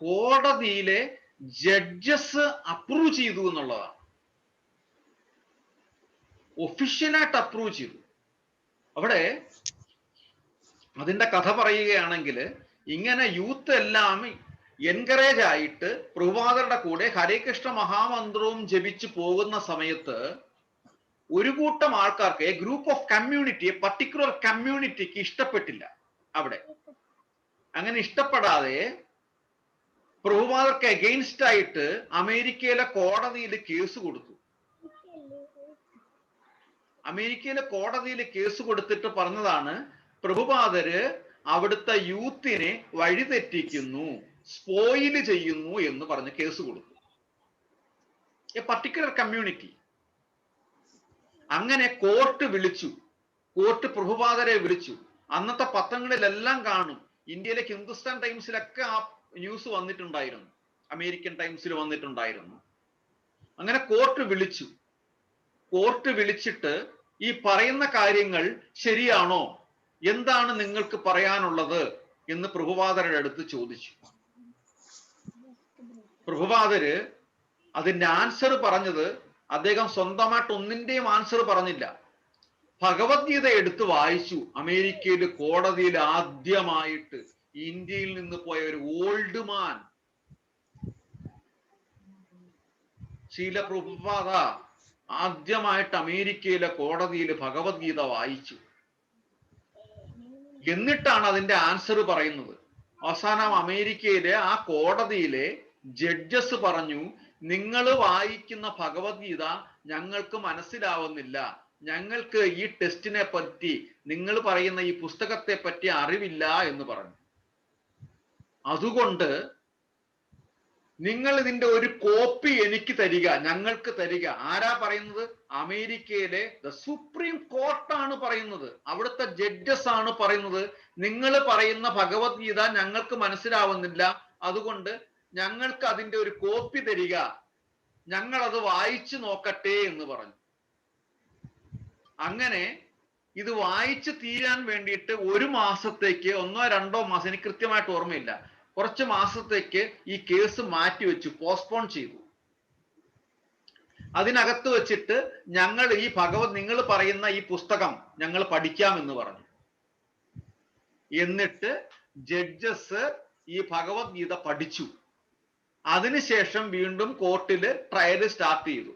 കോടതിയിലെ ജഡ്ജസ് അപ്രൂവ് ചെയ്തു എന്നുള്ളതാണ്. ഒഫീഷ്യലായിട്ട് അപ്രൂവ് ചെയ്തു. അവിടെ അതിന്റെ കഥ പറയുകയാണെങ്കിൽ ഇങ്ങനെ യൂത്ത് എല്ലാം എൻകറേജ് ആയിട്ട് പ്രഭുപാദരുടെ കൂടെ ഹരേ കൃഷ്ണ മഹാമന്ത്രവും ജപിച്ചു പോകുന്ന സമയത്ത് ഒരു കൂട്ടം ആൾക്കാർക്ക്, a group of community, a particular കമ്മ്യൂണിറ്റിക്ക് ഇഷ്ടപ്പെട്ടില്ല. അവിടെ അങ്ങനെ ഇഷ്ടപ്പെടാതെ പ്രഭുപാദർക്ക് അഗെയിൻസ്റ്റ് ആയിട്ട് അമേരിക്കയിലെ കോടതിയിൽ കേസ് കൊടുത്തു. അമേരിക്കയിലെ കോടതിയിൽ കേസ് കൊടുത്തിട്ട് പറഞ്ഞതാണ് പ്രഭുപാദര് അവിടുത്തെ യൂത്തിനെ വഴിതെറ്റിക്കുന്നു, സ്പോയില് ചെയ്യുന്നു എന്ന് പറഞ്ഞ് കേസ് കൊടുത്തു. A particular community. അങ്ങനെ കോർട്ട് പ്രഭുപാദരെ വിളിച്ചു. അന്നത്തെ പത്രങ്ങളിലെല്ലാം കാണും. ഇന്ത്യയിലെ ഹിന്ദുസ്ഥാൻ ടൈംസിലൊക്കെ ആ ന്യൂസ് വന്നിട്ടുണ്ടായിരുന്നു, അമേരിക്കൻ ടൈംസിൽ വന്നിട്ടുണ്ടായിരുന്നു. അങ്ങനെ കോർട്ട് വിളിച്ചിട്ട് ഈ പറയുന്ന കാര്യങ്ങൾ ശരിയാണോ, എന്താണ് നിങ്ങൾക്ക് പറയാനുള്ളത് എന്ന് പ്രഭുപാദരുടെ അടുത്ത് ചോദിച്ചു. പ്രഭുപാദര് അതിന്റെ ആൻസർ പറഞ്ഞത്, അദ്ദേഹം സ്വന്തമായിട്ട് ഒന്നിന്റെയും ആൻസർ പറഞ്ഞില്ല. ഭഗവത്ഗീത എടുത്ത് വായിച്ചു. അമേരിക്കയിൽ കോടതിയിൽ ആദ്യമായിട്ട് ഇന്ത്യയിൽ നിന്ന് പോയ ഒരു ഓൾഡ് മാൻ, ശീല പ്രഭുപാദ ആദ്യമായിട്ട് അമേരിക്കയിലെ കോടതിയിൽ ഭഗവത്ഗീത വായിച്ചു. എന്നിട്ടാണ് അതിന്റെ ആൻസർ പറയുന്നത്. അവസാനം അമേരിക്കയിലെ ആ കോടതിയിലെ ജഡ്ജസ് പറഞ്ഞു, നിങ്ങൾ വായിക്കുന്ന ഭഗവത്ഗീത ഞങ്ങൾക്ക് മനസ്സിലാവുന്നില്ല, ഞങ്ങൾക്ക് ഈ ടെസ്റ്റിനെ പറ്റി, നിങ്ങൾ പറയുന്ന ഈ പുസ്തകത്തെ പറ്റി അറിവില്ല എന്ന് പറഞ്ഞു. അതുകൊണ്ട് നിങ്ങൾ ഇതിന്റെ ഒരു കോപ്പി എനിക്ക് തരിക, ഞങ്ങൾക്ക് തരിക. ആരാ പറയുന്നത്? അമേരിക്കയിലെ സുപ്രീം കോർട്ടാണ് പറയുന്നത്, അവിടുത്തെ ജഡ്ജസ് ആണ് പറയുന്നത്, നിങ്ങൾ പറയുന്ന ഭഗവത്ഗീത ഞങ്ങൾക്ക് മനസ്സിലാവുന്നില്ല, അതുകൊണ്ട് ഞങ്ങൾക്ക് അതിന്റെ ഒരു കോപ്പി തരിക, ഞങ്ങൾ അത് വായിച്ചു നോക്കട്ടെ എന്ന് പറഞ്ഞു. അങ്ങനെ ഇത് വായിച്ചു തീരാൻ വേണ്ടിയിട്ട് 1 മാസത്തേക്ക്, 1-2 മാസം, എനിക്ക് കൃത്യമായിട്ട് ഓർമ്മയില്ല, കുറച്ച് മാസത്തേക്ക് ഈ കേസ് മാറ്റിവെച്ചു, പോസ്റ്റ്പോൺ ചെയ്തു. അതിനകത്ത് വെച്ചിട്ട് ഞങ്ങൾ ഈ നിങ്ങൾ പറയുന്ന ഈ പുസ്തകം ഞങ്ങൾ പഠിക്കാമെന്ന് പറഞ്ഞു. എന്നിട്ട് ജഡ്ജസ് ഈ ഭഗവത്ഗീത പഠിച്ചു. അതിനുശേഷം വീണ്ടും കോർട്ടില് ട്രയൽ സ്റ്റാർട്ട് ചെയ്തു.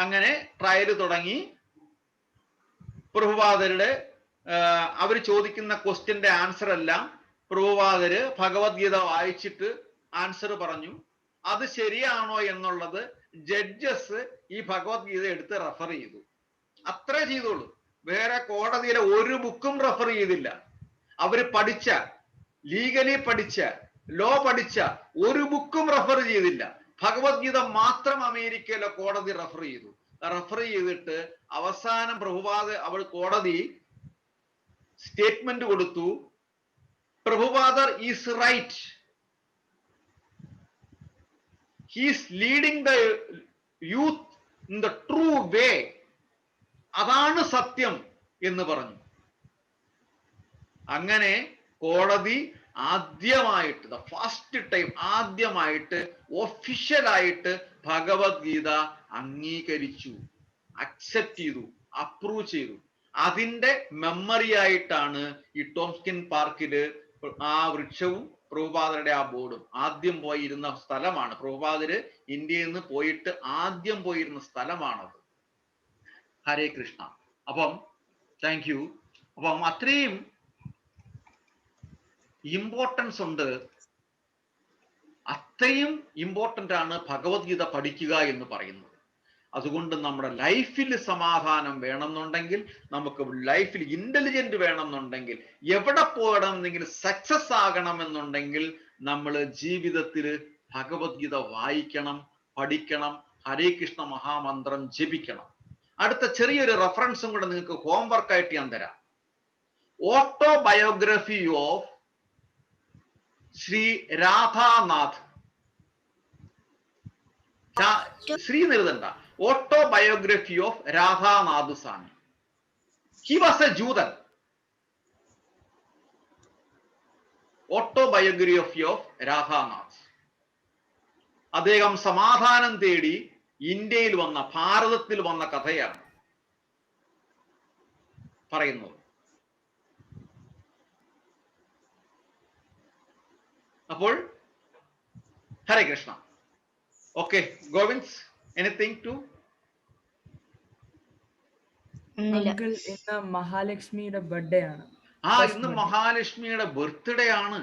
അങ്ങനെ ട്രയൽ തുടങ്ങി. പ്രഭുപാദരുടെ അവർ ചോദിക്കുന്ന ക്വസ്റ്റ്യന്റെ ആൻസർ എല്ലാം പ്രഭുപാദര് ഭഗവത്ഗീത വായിച്ചിട്ട് ആൻസർ പറഞ്ഞു. അത് ശരിയാണോ എന്നുള്ളത് ജഡ്ജസ് ഈ ഭഗവത്ഗീത എടുത്ത് റെഫർ ചെയ്തു. അത്രേ ചെയ്തോളൂ. വേറെ കോടതിയിലെ ഒരു ബുക്കും റെഫർ ചെയ്തില്ല. അവര് പഠിച്ച, ലീഗലി പഠിച്ച, ലോ പഠിച്ച ഒരു ബുക്കും റെഫർ ചെയ്തില്ല. ഭഗവത്ഗീത മാത്രം അമേരിക്കയിലെ കോടതി റെഫർ ചെയ്തു. റെഫർ ചെയ്തിട്ട് അവസാനം കോടതി സ്റ്റേറ്റ്മെന്റ് കൊടുത്തു, പ്രഭുപാദർ is right, he is leading the youth in the true way, അതാണ് സത്യം എന്ന് പറഞ്ഞു. അങ്ങനെ കോടതി ആദ്യമായിട്ട്, ദ ഫസ്റ്റ് ടൈം, ആദ്യമായിട്ട് ഒഫീഷ്യലായിട്ട് ഭഗവത്ഗീത അംഗീകരിച്ചു, അക്സെപ്റ്റ് ചെയ്തു, അപ്രൂവ് ചെയ്തു. അതിന്റെ മെമ്മറി ആയിട്ടാണ് ഈ ടോംകിൻ പാർക്കില് ആ വൃക്ഷവും പ്രഭുപാദരുടെ ആ ബോർഡും ആദ്യം പോയിരുന്ന സ്ഥലമാണ്. പ്രഭുപാദര് ഇന്ത്യയിൽ നിന്ന് പോയിട്ട് ആദ്യം പോയിരുന്ന സ്ഥലമാണത്. ഹരേ കൃഷ്ണ. അപ്പം താങ്ക് യു. അപ്പം അത്രയും ഇമ്പോർട്ടൻസ് ഉണ്ട്, അത്രയും ഇമ്പോർട്ടൻ്റ് ആണ് ഭഗവത്ഗീത പഠിക്കുക എന്ന് പറയുന്നത്. അതുകൊണ്ട് നമ്മുടെ ലൈഫിൽ സമാധാനം വേണമെന്നുണ്ടെങ്കിൽ, നമുക്ക് ലൈഫിൽ ഇന്റലിജന്റ് വേണമെന്നുണ്ടെങ്കിൽ, എവിടെ പോകണമെന്നെങ്കിൽ സക്സസ് ആകണമെന്നുണ്ടെങ്കിൽ നമ്മൾ ജീവിതത്തിൽ ഭഗവത്ഗീത വായിക്കണം, പഠിക്കണം, ഹരേ കൃഷ്ണ മഹാമന്ത്രം ജപിക്കണം. അടുത്ത ചെറിയൊരു റെഫറൻസും കൂടെ നിങ്ങൾക്ക് ഹോംവർക്ക് ആയിട്ട് ഞാൻ തരാം. ഓട്ടോബയോഗ്രഫി ഓഫ് ശ്രീ രാധാനാഥ്, ശ്രീ എന്നെഴുതണ്ട, autobiography of Radhanath Swami. He was a ജൂതൻ. Autobiography of Radhanath. അദ്ദേഹം സമാധാനം തേടി ഇന്ത്യയിൽ വന്ന, ഭാരതത്തിൽ വന്ന കഥയാണ് പറയുന്നത്. അപ്പോൾ Hare Krishna. Okay Govind, anything to? Uncle, ഇന്ന് മഹാലക്ഷ്മിയുടെ ബർത്ത്ഡേ ആണ്. ഇന്ന് മഹാലക്ഷ്മിയുടെ ബർത്ത്ഡേ ആണ്.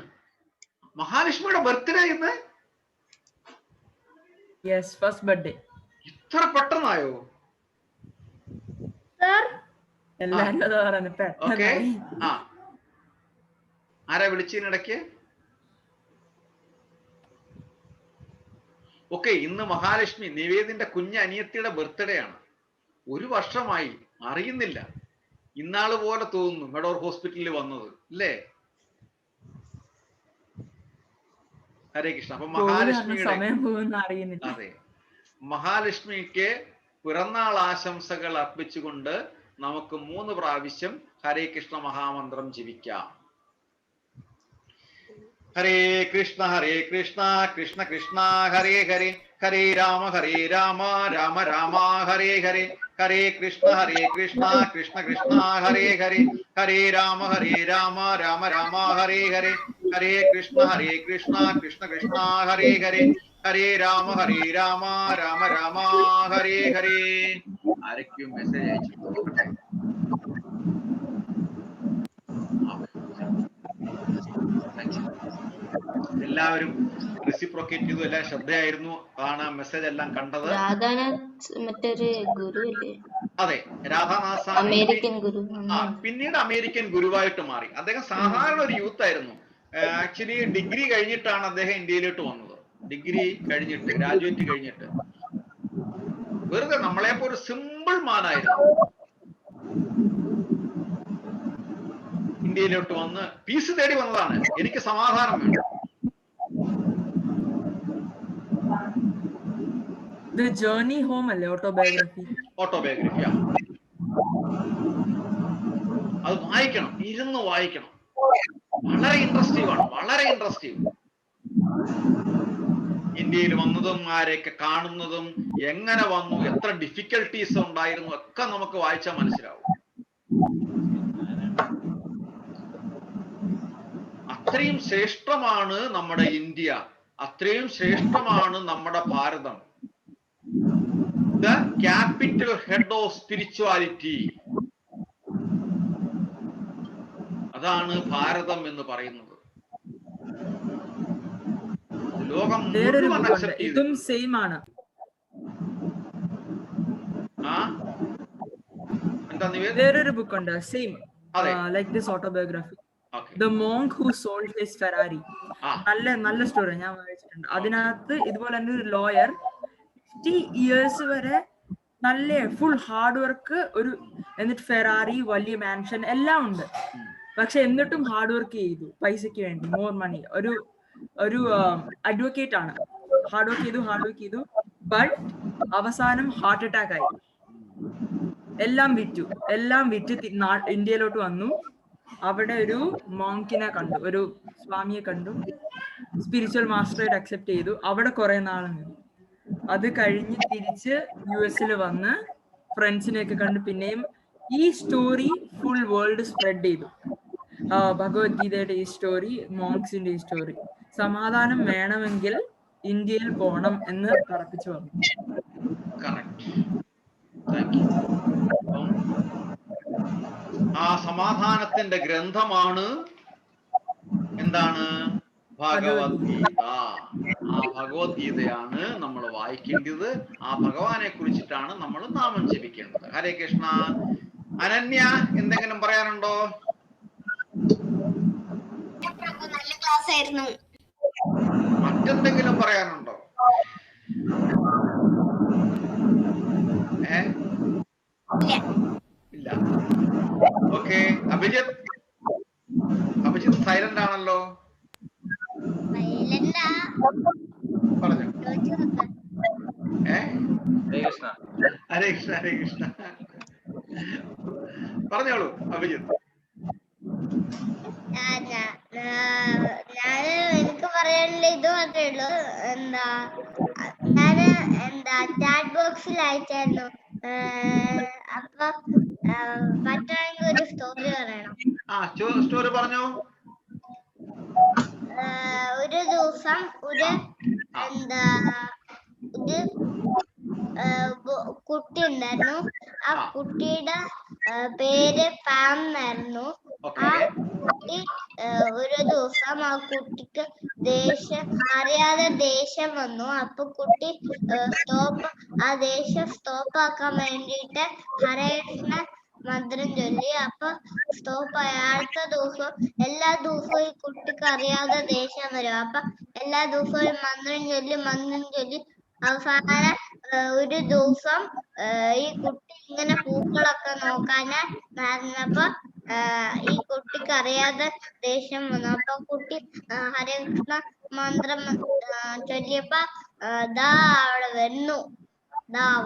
മഹാലക്ഷ്മിയുടെ ബർത്ത്ഡേ ഇന്ന്? Yes, first birthday. ഇത്ര പെട്ടെന്നായോ? എല്ലാരും അതാ പറയുന്നത്. ഓക്കെ, ആരാ വിളിച്ചതിനിടയ്ക്ക്? ഓക്കെ, ഇന്ന് മഹാലക്ഷ്മി നിവേദിന്റെ കുഞ്ഞ് അനിയത്തിയുടെ ബർത്ത്ഡേ ആണ്. 1 വർഷമായി, അറിയുന്നില്ല. ഇന്നാള് പോലെ തോന്നുന്നു മെഡോർ ഹോസ്പിറ്റലിൽ വന്നത് അല്ലേ? ഹരേ കൃഷ്ണ. അപ്പൊ മഹാലക്ഷ്മിയുടെ, അതെ, മഹാലക്ഷ്മിക്ക് പിറന്നാൾ ആശംസകൾ അർപ്പിച്ചുകൊണ്ട് നമുക്ക് 3 പ്രാവശ്യം ഹരേ കൃഷ്ണ മഹാമന്ത്രം ജപിക്കാം. ഹരേ കൃഷ്ണ കൃഷ്ണ കൃഷ്ണ ഹരേ ഹരേ, ഹരേ രാമ രാമ രാമ ഹരേ ഹരേ, ഹരേ കൃഷ്ണ കൃഷ്ണ കൃഷ്ണ ഹരേ ഹരേ, ഹരേ രാമ രാമ രാമ ഹരേ ഹരേ, ഹരേ കൃഷ്ണ കൃഷ്ണ കൃഷ്ണ ഹരേ ഹരേ, ഹരേ രാമ രാമ രാമ ഹരേ ഹരേ. ആരൊക്കെയും മെസ്സേജ് അയച്ചിട്ടുണ്ട്. എല്ലാവരും റെസിപ്രോക്കേറ്റ് ചെയ്തു, എല്ലാം ശ്രദ്ധയായിരുന്നു, ആണ് മെസ്സേജ് എല്ലാം കണ്ടത്. അതെ, രാധാനാഥ് അമേരിക്കൻ ഗുരു, പിന്നീട് അമേരിക്കൻ ഗുരുവായിട്ട് മാറി. അദ്ദേഹം സാധാരണ ഒരു യൂത്ത് ആയിരുന്നു. ആക്ച്വലി ഡിഗ്രി കഴിഞ്ഞിട്ടാണ് അദ്ദേഹം ഇന്ത്യയിലോട്ട് വന്നത്. ഡിഗ്രി കഴിഞ്ഞിട്ട്, ഗ്രാജുവേറ്റ് കഴിഞ്ഞിട്ട് വെറുതെ നമ്മളെപ്പോ ഒരു സിമ്പിൾ മാനായിരുന്നു. ഇന്ത്യയിലോട്ട് വന്ന് പീസ് തേടി വന്നതാണ്. എനിക്ക് സമാധാനം വേണം. ജേർണി ഹോം അല്ലേ ഓട്ടോബയോഗ്രഫി? ഓട്ടോബയോഗ്രഫിയാ. അത് വായിക്കണം, ഇരുന്ന് വായിക്കണം. വളരെ ഇൻട്രസ്റ്റീവ് ആണ്, വളരെ ഇൻട്രസ്റ്റീവ്. ഇന്ത്യയിൽ വന്നതും ആരെയൊക്കെ കാണുന്നതും എങ്ങനെ വന്നു, എത്ര ഡിഫിക്കൽട്ടീസ് ഉണ്ടായിരുന്നു ഒക്കെ നമുക്ക് വായിച്ചാൽ മനസ്സിലാവും. അത്രയും ശ്രേഷ്ഠമാണ് നമ്മുടെ ഇന്ത്യ, അത്രയും ശ്രേഷ്ഠമാണ് നമ്മുടെ ഭാരതം. The capital head of spirituality, അതാണ് ഭാരതം എന്ന് പറയുന്നത്. ലോകം മുഴുവൻ അക്സെപ്റ്റ് ചെയ്തു. ഇതും സെയിം ആണ്. വേറൊരു ബുക്ക് ഉണ്ട് same like this autobiography, the monk who sold his Ferrari. നല്ല സ്റ്റോറി, ഞാൻ വായിച്ചിട്ടുണ്ട്. അതിനകത്ത് ഇതുപോലെ തന്നെ ഒരു ലോയർ 50 years വരെ നല്ല ഫുൾ ഹാർഡ് വർക്ക്, എന്നിട്ട് ഫെറാറി, വലിയ മാൻഷൻ എല്ലാം ഉണ്ട്. പക്ഷെ എന്നിട്ടും ഹാർഡ് വർക്ക് ചെയ്തു പൈസക്ക് വേണ്ടി, മോർ മണി. ഒരു അഡ്വക്കേറ്റ് ആണ്, ഹാർഡ് വർക്ക് ചെയ്തു. ബട്ട് അവസാനം ഹാർട്ട് അറ്റാക്ക് ആയി. എല്ലാം വിറ്റ് ഇന്ത്യയിലോട്ട് വന്നു. അവിടെ ഒരു മോങ്കിനെ കണ്ടു, ഒരു സ്വാമിയെ കണ്ടു, സ്പിരിച്വൽ മാസ്റ്ററായിട്ട് അക്സെപ്റ്റ് ചെയ്തു. അവിടെ കുറെ നാൾ നിന്നു. അത് കഴിഞ്ഞ് തിരിച്ച് US വന്ന് ഫ്രണ്ട്സിനെയൊക്കെ കണ്ട് പിന്നെയും ഈ സ്റ്റോറി ഫുൾ വേൾഡ് സ്പ്രെഡ് ചെയ്തു. ഭഗവത്ഗീതയുടെ ഈ സ്റ്റോറി, മോങ്സിന്റെ ഈ സ്റ്റോറി. സമാധാനം വേണമെങ്കിൽ ഇന്ത്യയിൽ പോണം എന്ന് തറപ്പിച്ചു വന്നു. ആ സമാധാനത്തിന്റെ ഗ്രന്ഥമാണ് എന്താണ്? ഭഗവത്ഗീത. ആ ഭഗവത്ഗീതയാണ് നമ്മൾ വായിക്കേണ്ടത്. ആ ഭഗവാനെ കുറിച്ചിട്ടാണ് നമ്മൾ നാമം ജപിക്കേണ്ടത്. ഹരേ കൃഷ്ണ. അനന്യ എന്തെങ്കിലും പറയാനുണ്ടോ? നല്ല ക്ലാസ് ആയിരുന്നു. മറ്റെന്തെങ്കിലും പറയാനുണ്ടോ? ഇല്ല. ഓക്കെ. അഭിജിത്ത് സൈലന്റ് ആണല്ലോ. പറഞ്ഞു. ഹരേ കൃഷ്ണ. ഹരേ കൃഷ്ണ. ഹരേ കൃഷ്ണ. പറഞ്ഞോളൂ അഭിജിത്ത്. എനിക്ക് പറയാനുള്ള ഇത് മാത്രമേ ഉള്ളൂ. ഞാന് ചാറ്റ് ബോക്സിൽ അയച്ചായിരുന്നു. അപ്പൊ പറ്റുമെങ്കിൽ ഒരു സ്റ്റോറി പറയണം. സ്റ്റോറി പറഞ്ഞോ. ഒരു ദിവസം ഒരു കുട്ടി ഉണ്ടായിരുന്നു. ആ കുട്ടിയുടെ പേര് പാം എന്നായിരുന്നു. ആ കുട്ടി ഒരു ദിവസം ആ കുട്ടിക്ക് അറിയാതെ ദേഷ്യം വന്നു. അപ്പൊ കുട്ടി ആ ദേഷ്യം സ്റ്റോപ്പ് ആക്കാൻ വേണ്ടിയിട്ട് ഹരേ കൃഷ്ണ മന്ത്രം ചൊല്ലി. അപ്പൊ സ്റ്റോപ്പ് ആയി. അടുത്ത ദിവസം എല്ലാ ദിവസവും ഈ കുട്ടിക്ക് അറിയാതെ ദേഷ്യം വരും. അപ്പൊ എല്ലാ ദിവസവും മന്ത്രം ചൊല്ലി അവസാനം ഒരു ദിവസം ഈ കുട്ടി ഇങ്ങനെ പൂക്കളൊക്കെ നോക്കാന് നടന്നപ്പോ ഈ കുട്ടിക്ക് അറിയാതെ ദേഷ്യം വന്നു. അപ്പൊ കുട്ടി ഹരേ കൃഷ്ണ മന്ത്രം ചൊല്ലിയപ്പോ ദാ അവിടെ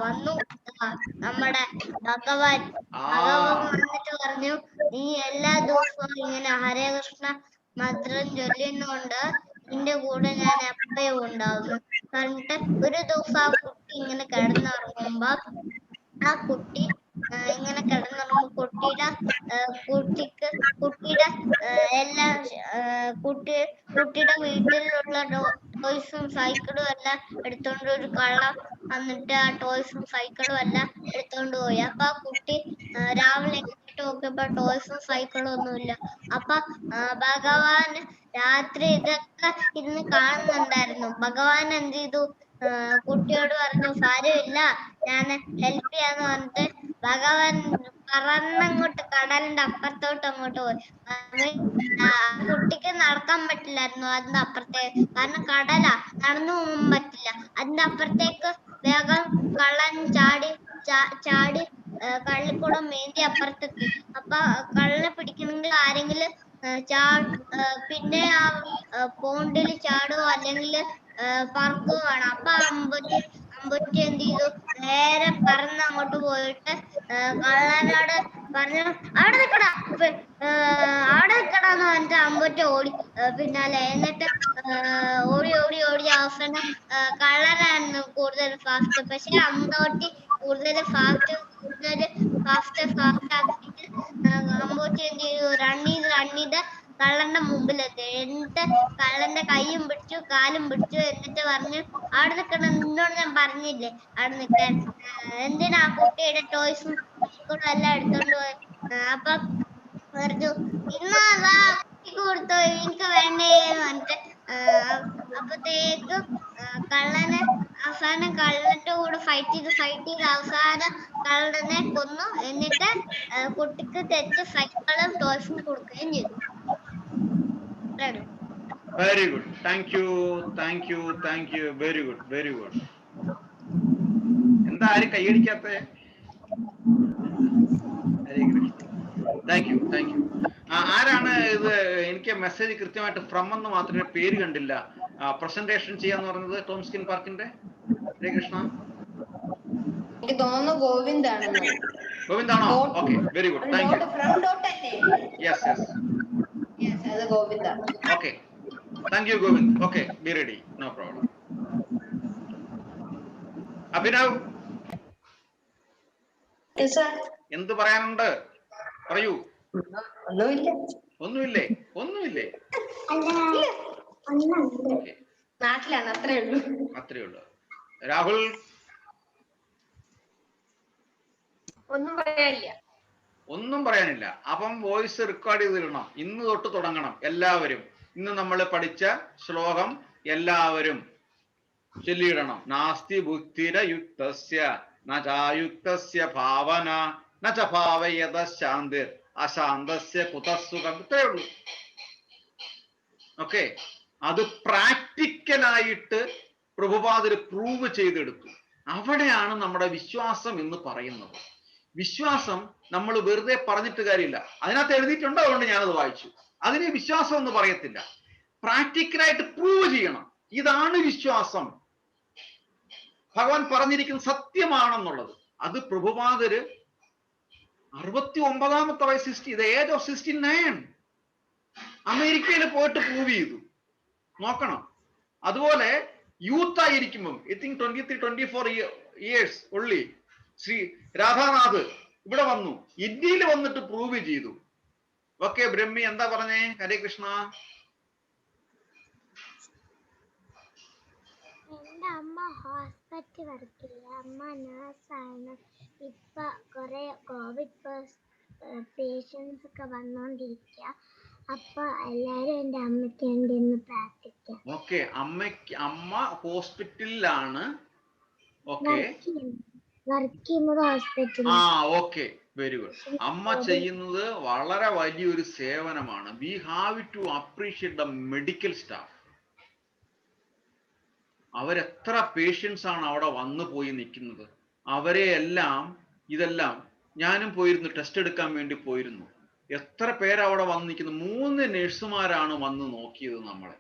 വന്നു നമ്മുടെ ഭഗവാൻ വന്നിട്ട് പറഞ്ഞു, നീ എല്ലാ ദിവസവും ഇങ്ങനെ ഹരേ കൃഷ്ണ മന്ത്രം ചൊല്ലുന്നോണ്ട് നിന്റെ കൂടെ ഞാൻ എപ്പോഴും ഉണ്ടാവുന്നു പറഞ്ഞിട്ട് ഒരു ദിവസം ആ കുട്ടി ഇങ്ങനെ കിടന്നുറങ്ങുമ്പോ ആ കുട്ടി ഇങ്ങനെ കിടന്നുറങ്ങുമ്പോ കുട്ടിയുടെ എല്ലാ കുട്ടിയുടെ വീട്ടിലുള്ള ടോയ്സും സൈക്കിളും എല്ലാം എടുത്തോണ്ട് ഒരു കള്ളം വന്നിട്ട് ആ ടോയ്സും സൈക്കിളും എല്ലാം എടുത്തോണ്ട് പോയി. അപ്പൊ ആ കുട്ടി രാവിലെ നോക്കിയപ്പോ ടോയ്സും സൈക്കിളും ഒന്നുമില്ല. അപ്പൊ ഭഗവാൻ രാത്രി ഇതൊക്കെ ഇരുന്ന് കാണുന്നുണ്ടായിരുന്നു. ഭഗവാൻ എന്ത് ചെയ്തു? കുട്ടിയോട് പറഞ്ഞു, സാരമില്ല, ഞാൻ ഹെൽപ്പ് ചെയ്യാന്ന് പറഞ്ഞിട്ട് ഭഗവാൻ പറന്നങ്ങോട്ട് കടലിന്റെ അപ്പുറത്തോട്ട് അങ്ങോട്ട് പോയി. കുട്ടിക്ക് നടക്കാൻ പറ്റില്ലായിരുന്നു അതിന്റെ അപ്പുറത്തേക്ക്. കാരണം കടലാ, നടന്നു പോകാൻ പറ്റില്ല. അതിന്റെ അപ്പുറത്തേക്ക് വേഗം കള്ളൻ ചാടി കള്ളിക്കുടം മേന്തി അപ്പുറത്തെത്തി. അപ്പൊ കള്ളനെ പിടിക്കണമെങ്കിൽ ആരെങ്കിലും പിന്നെ ആ പോണ്ടില് ചാടുവോ അല്ലെങ്കിൽ പറക്കുകയോ വേണം. അപ്പൊ അമ്പുറ്റി എന്ത് ചെയ്തു? നേരെ പറന്ന് അങ്ങോട്ട് പോയിട്ട് കള്ളനോട് പറഞ്ഞു, അവിടെ നിക്കടാന്ന് പറഞ്ഞിട്ട് അമ്പുറ്റി ഓടി പിന്നാലെ. എന്നിട്ട് ഓടി അവസാനം കള്ളനായിരുന്നു കൂടുതൽ ഫാസ്റ്റ്. പക്ഷെ അമ്പുറ്റി കൂടുതൽ ഫാസ്റ്റ് ആക്കിയിട്ട് അമ്പുറ്റി എന്ത് ചെയ്തു? റൺ ചെയ്ത് കള്ളന്റെ മുമ്പിലെത്തി. എന്നിട്ട് കള്ളന്റെ കൈയും പിടിച്ചു കാലും പിടിച്ചു. എന്നിട്ട് പറഞ്ഞു, അവിടെ നിൽക്കണം, നിന്നോട് ഞാൻ പറഞ്ഞില്ലേ അവിടെ നിൽക്കാൻ, എന്തിനാ കുട്ടിയുടെ ടോയ്സും എല്ലാം എടുത്തോണ്ട് പോയി? അപ്പൊ പറഞ്ഞു, ഇന്നാ കുട്ടിക്ക് കൊടുത്തോ, എനിക്ക് വേണ്ടേ പറഞ്ഞിട്ട് അപ്പത്തേക്കും അവസാനം കള്ളന്റെ കൂടെ ഫൈറ്റ് ചെയ്ത് അവസാനം കള്ളനെ കൊന്നു. എന്നിട്ട് കുട്ടിക്ക് തെറ്റ് സൈക്കിളും ടോയ്സും കൊടുക്കുകയും ചെയ്തു. Very good. Thank U. Very good. എന്താ ആരും കൈയടിക്കാത്ത? Thank you. ആരാണ് ഇത്? എനിക്ക് മെസ്സേജ് കൃത്യമായിട്ട് ഫ്രം എന്ന് മാത്രമേ പേര് കണ്ടില്ല. പ്രസന്റേഷൻ ചെയ്യാന്ന് പറഞ്ഞത് ടോം സ്കിൻ പാർക്കിന്റെ. ഹരേ കൃഷ്ണ. എനിക്ക് തോന്നുന്നു ഗോവിന്ദാണോ? Okay, very good. Thank you. Yes. Okay, thank you Govind. Okay, be ready, no problem. Abhinav, എന്ത് പറയാനുണ്ട്? പറയൂ. ഒന്നുമില്ലേ? നാട്ടിലാണ്, അത്രേ ഉള്ളൂ. രാഹുൽ? ഒന്നും പറയാനില്ല. അപ്പം വോയിസ് റെക്കോർഡ് ചെയ്തിടണം. ഇന്ന് തൊട്ട് തുടങ്ങണം എല്ലാവരും. ഇന്ന് നമ്മൾ പഠിച്ച ശ്ലോകം എല്ലാവരും ചൊല്ലിയിടണം. നാസ്തി ബുദ്ധിരയുക്തസ്യ നചായുക്തസ്യ ഭാവന നച ഭാവയത ശാന്തിർ അശാന്തസ്യ കുതസുഖം. ഇത്രയേ ഉള്ളൂ. ഓക്കെ, അത് പ്രാക്ടിക്കലായിട്ട് പ്രഭുപാദര് പ്രൂവ് ചെയ്തെടുത്തു. അവിടെയാണ് നമ്മുടെ വിശ്വാസം എന്ന് പറയുന്നത്. വിശ്വാസം നമ്മൾ വെറുതെ പറഞ്ഞിട്ട് കാര്യമില്ല. അതിനകത്ത് എഴുതിയിട്ടുണ്ടോ, അതുകൊണ്ട് ഞാനത് വായിച്ചു. അതിന് വിശ്വാസം എന്ന് പറയത്തില്ല. പ്രാക്ടിക്കലായിട്ട് പ്രൂവ് ചെയ്യണം. ഇതാണ് വിശ്വാസം, ഭഗവാൻ പറഞ്ഞിരിക്കുന്നത് സത്യമാണെന്നുള്ളത്. അത് പ്രഭുപാദര് 69 വയസ്സ്, ഇത് ഏജ് ഓഫ് 69 അമേരിക്കയിൽ പോയിട്ട് പ്രൂവ് ചെയ്തു. നോക്കണം. അതുപോലെ യൂത്ത് ആയിരിക്കുമ്പം ഐ തിങ്ക് 23-24 ഇയേഴ്സ് ഉള്ളി ശ്രീ രാധാനാഥ് ഇവിടെ വന്നു, ഇന്ത്യയിൽ വന്നിട്ട് പ്രൂവ് ചെയ്തു. ഓക്കെ, ബ്രഹ്മി എന്താ പറഞ്ഞേ? ഹരേ കൃഷ്ണ. എന്റെ അമ്മ ഹോസ്പിറ്റൽ വർക്ക് ചെയ്യ, അമ്മ നേഴ്സാണ്. ഇപ്പൊ കുറെ കോവിഡ് പേഷ്യൻസ് ഒക്കെ വന്നോണ്ടിരിക്കുക. അപ്പൊ എല്ലാരും എന്റെ അമ്മയ്ക്ക് വേണ്ടി ഒന്ന് പ്രാർത്ഥിക്കാം. ഓക്കെ, അമ്മ ഹോസ്പിറ്റലിലാണ്. ഓക്കെ, വർക്ക് ചെയ്യുന്നത് ഹോസ്പിറ്റലിൽ. ആ ഓക്കെ, വെരി ഗുഡ്. അമ്മ ചെയ്യുന്നത് വളരെ വലിയൊരു സേവനമാണ്. We have to appreciate the medical staff. അവരെത്ര പേഷ്യൻസ് ആണ് അവിടെ വന്നു പോയി നിൽക്കുന്നത്. അവരെ എല്ലാം ഇതെല്ലാം ഞാനും പോയിരുന്നു, ടെസ്റ്റ് എടുക്കാൻ വേണ്ടി പോയിരുന്നു. എത്ര പേരവിടെ വന്ന് നിൽക്കുന്നു. 3 നഴ്സുമാരാണ് വന്ന് നോക്കിയത് നമ്മളെ.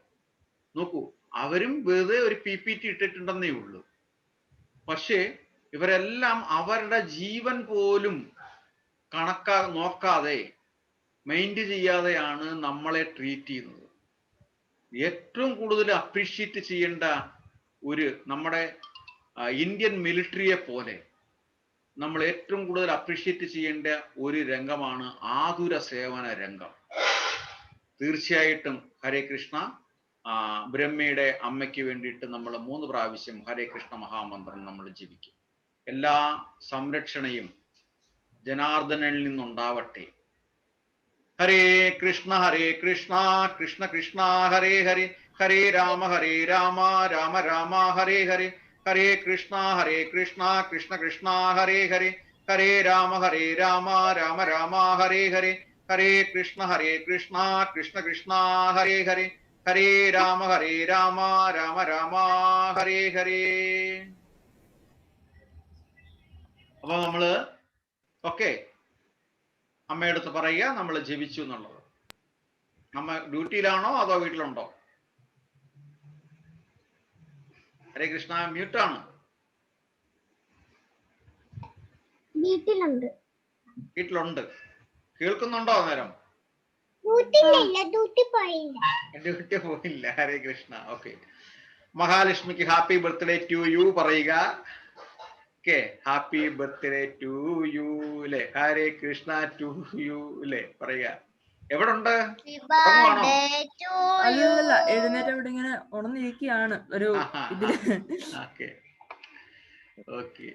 നോക്കൂ, അവരും വെറുതെ ഒരു PPT ഇട്ടിട്ടുണ്ടെന്നേ ഉള്ളൂ. പക്ഷേ ഇവരെല്ലാം അവരുടെ ജീവൻ പോലും നോക്കാതെ മൈൻഡ് ചെയ്യാതെയാണ് നമ്മളെ ട്രീറ്റ് ചെയ്യുന്നത്. ഏറ്റവും കൂടുതൽ അപ്രീഷിയേറ്റ് ചെയ്യേണ്ട നമ്മുടെ ഇന്ത്യൻ മിലിറ്ററിയെ പോലെ നമ്മൾ ഏറ്റവും കൂടുതൽ അപ്രീഷിയേറ്റ് ചെയ്യേണ്ട ഒരു രംഗമാണ് ആതുര സേവന രംഗം. തീർച്ചയായിട്ടും ഹരേ കൃഷ്ണ. ബ്രഹ്മയുടെ അമ്മയ്ക്ക് വേണ്ടിയിട്ട് നമ്മൾ 3 പ്രാവശ്യം ഹരേ കൃഷ്ണ മഹാമന്ത്രം നമ്മൾ ജപിക്കും. എല്ലാ സംരക്ഷണയും ജനാർദ്ദനിൽ നിന്നുണ്ടാവട്ടെ. ഹരേ കൃഷ്ണ കൃഷ്ണ കൃഷ്ണ ഹരേ ഹരേ, ഹരേ രാമ രാമ രാമ ഹരേ ഹരേ, ഹരേ കൃഷ്ണ കൃഷ്ണ കൃഷ്ണ ഹരേ ഹരേ, ഹരേ രാമ രാമ രാമ ഹരേ ഹരേ, ഹരേ കൃഷ്ണ കൃഷ്ണ കൃഷ്ണ ഹരേ ഹരേ, ഹരേ രാമ രാമ രാമ ഹരേ ഹരേ. അപ്പൊ നമ്മള് ഓക്കെ, അമ്മയടുത്ത് പറയുക നമ്മൾ ജപിച്ചു എന്നുള്ളത്. അമ്മ ഡ്യൂട്ടിയിലാണോ അതോ വീട്ടിലുണ്ടോ? ഹരേ കൃഷ്ണ, മ്യൂട്ടാണ്. വീട്ടിലുണ്ട്. കേൾക്കുന്നുണ്ടോ? നേരം ഡ്യൂട്ടി പോയില്ല. ഹരേ കൃഷ്ണ. ഓക്കെ, മഹാലക്ഷ്മിക്ക് ഹാപ്പി ബർത്ത്ഡേ ടു യു പറയുക. Okay, happy birthday to you അല്ലേ? ഹരേ കൃഷ്ണ ടു യു അല്ലേ പറയുക. എവിടെ ഉണ്ട്? അല്ലല്ല, എഴുന്നേറ്റ് അവിടെ ഇങ്ങനെ ഉണർന്നിരിക്കുകയാണ് ഒരു ഇതില്. Okay okay.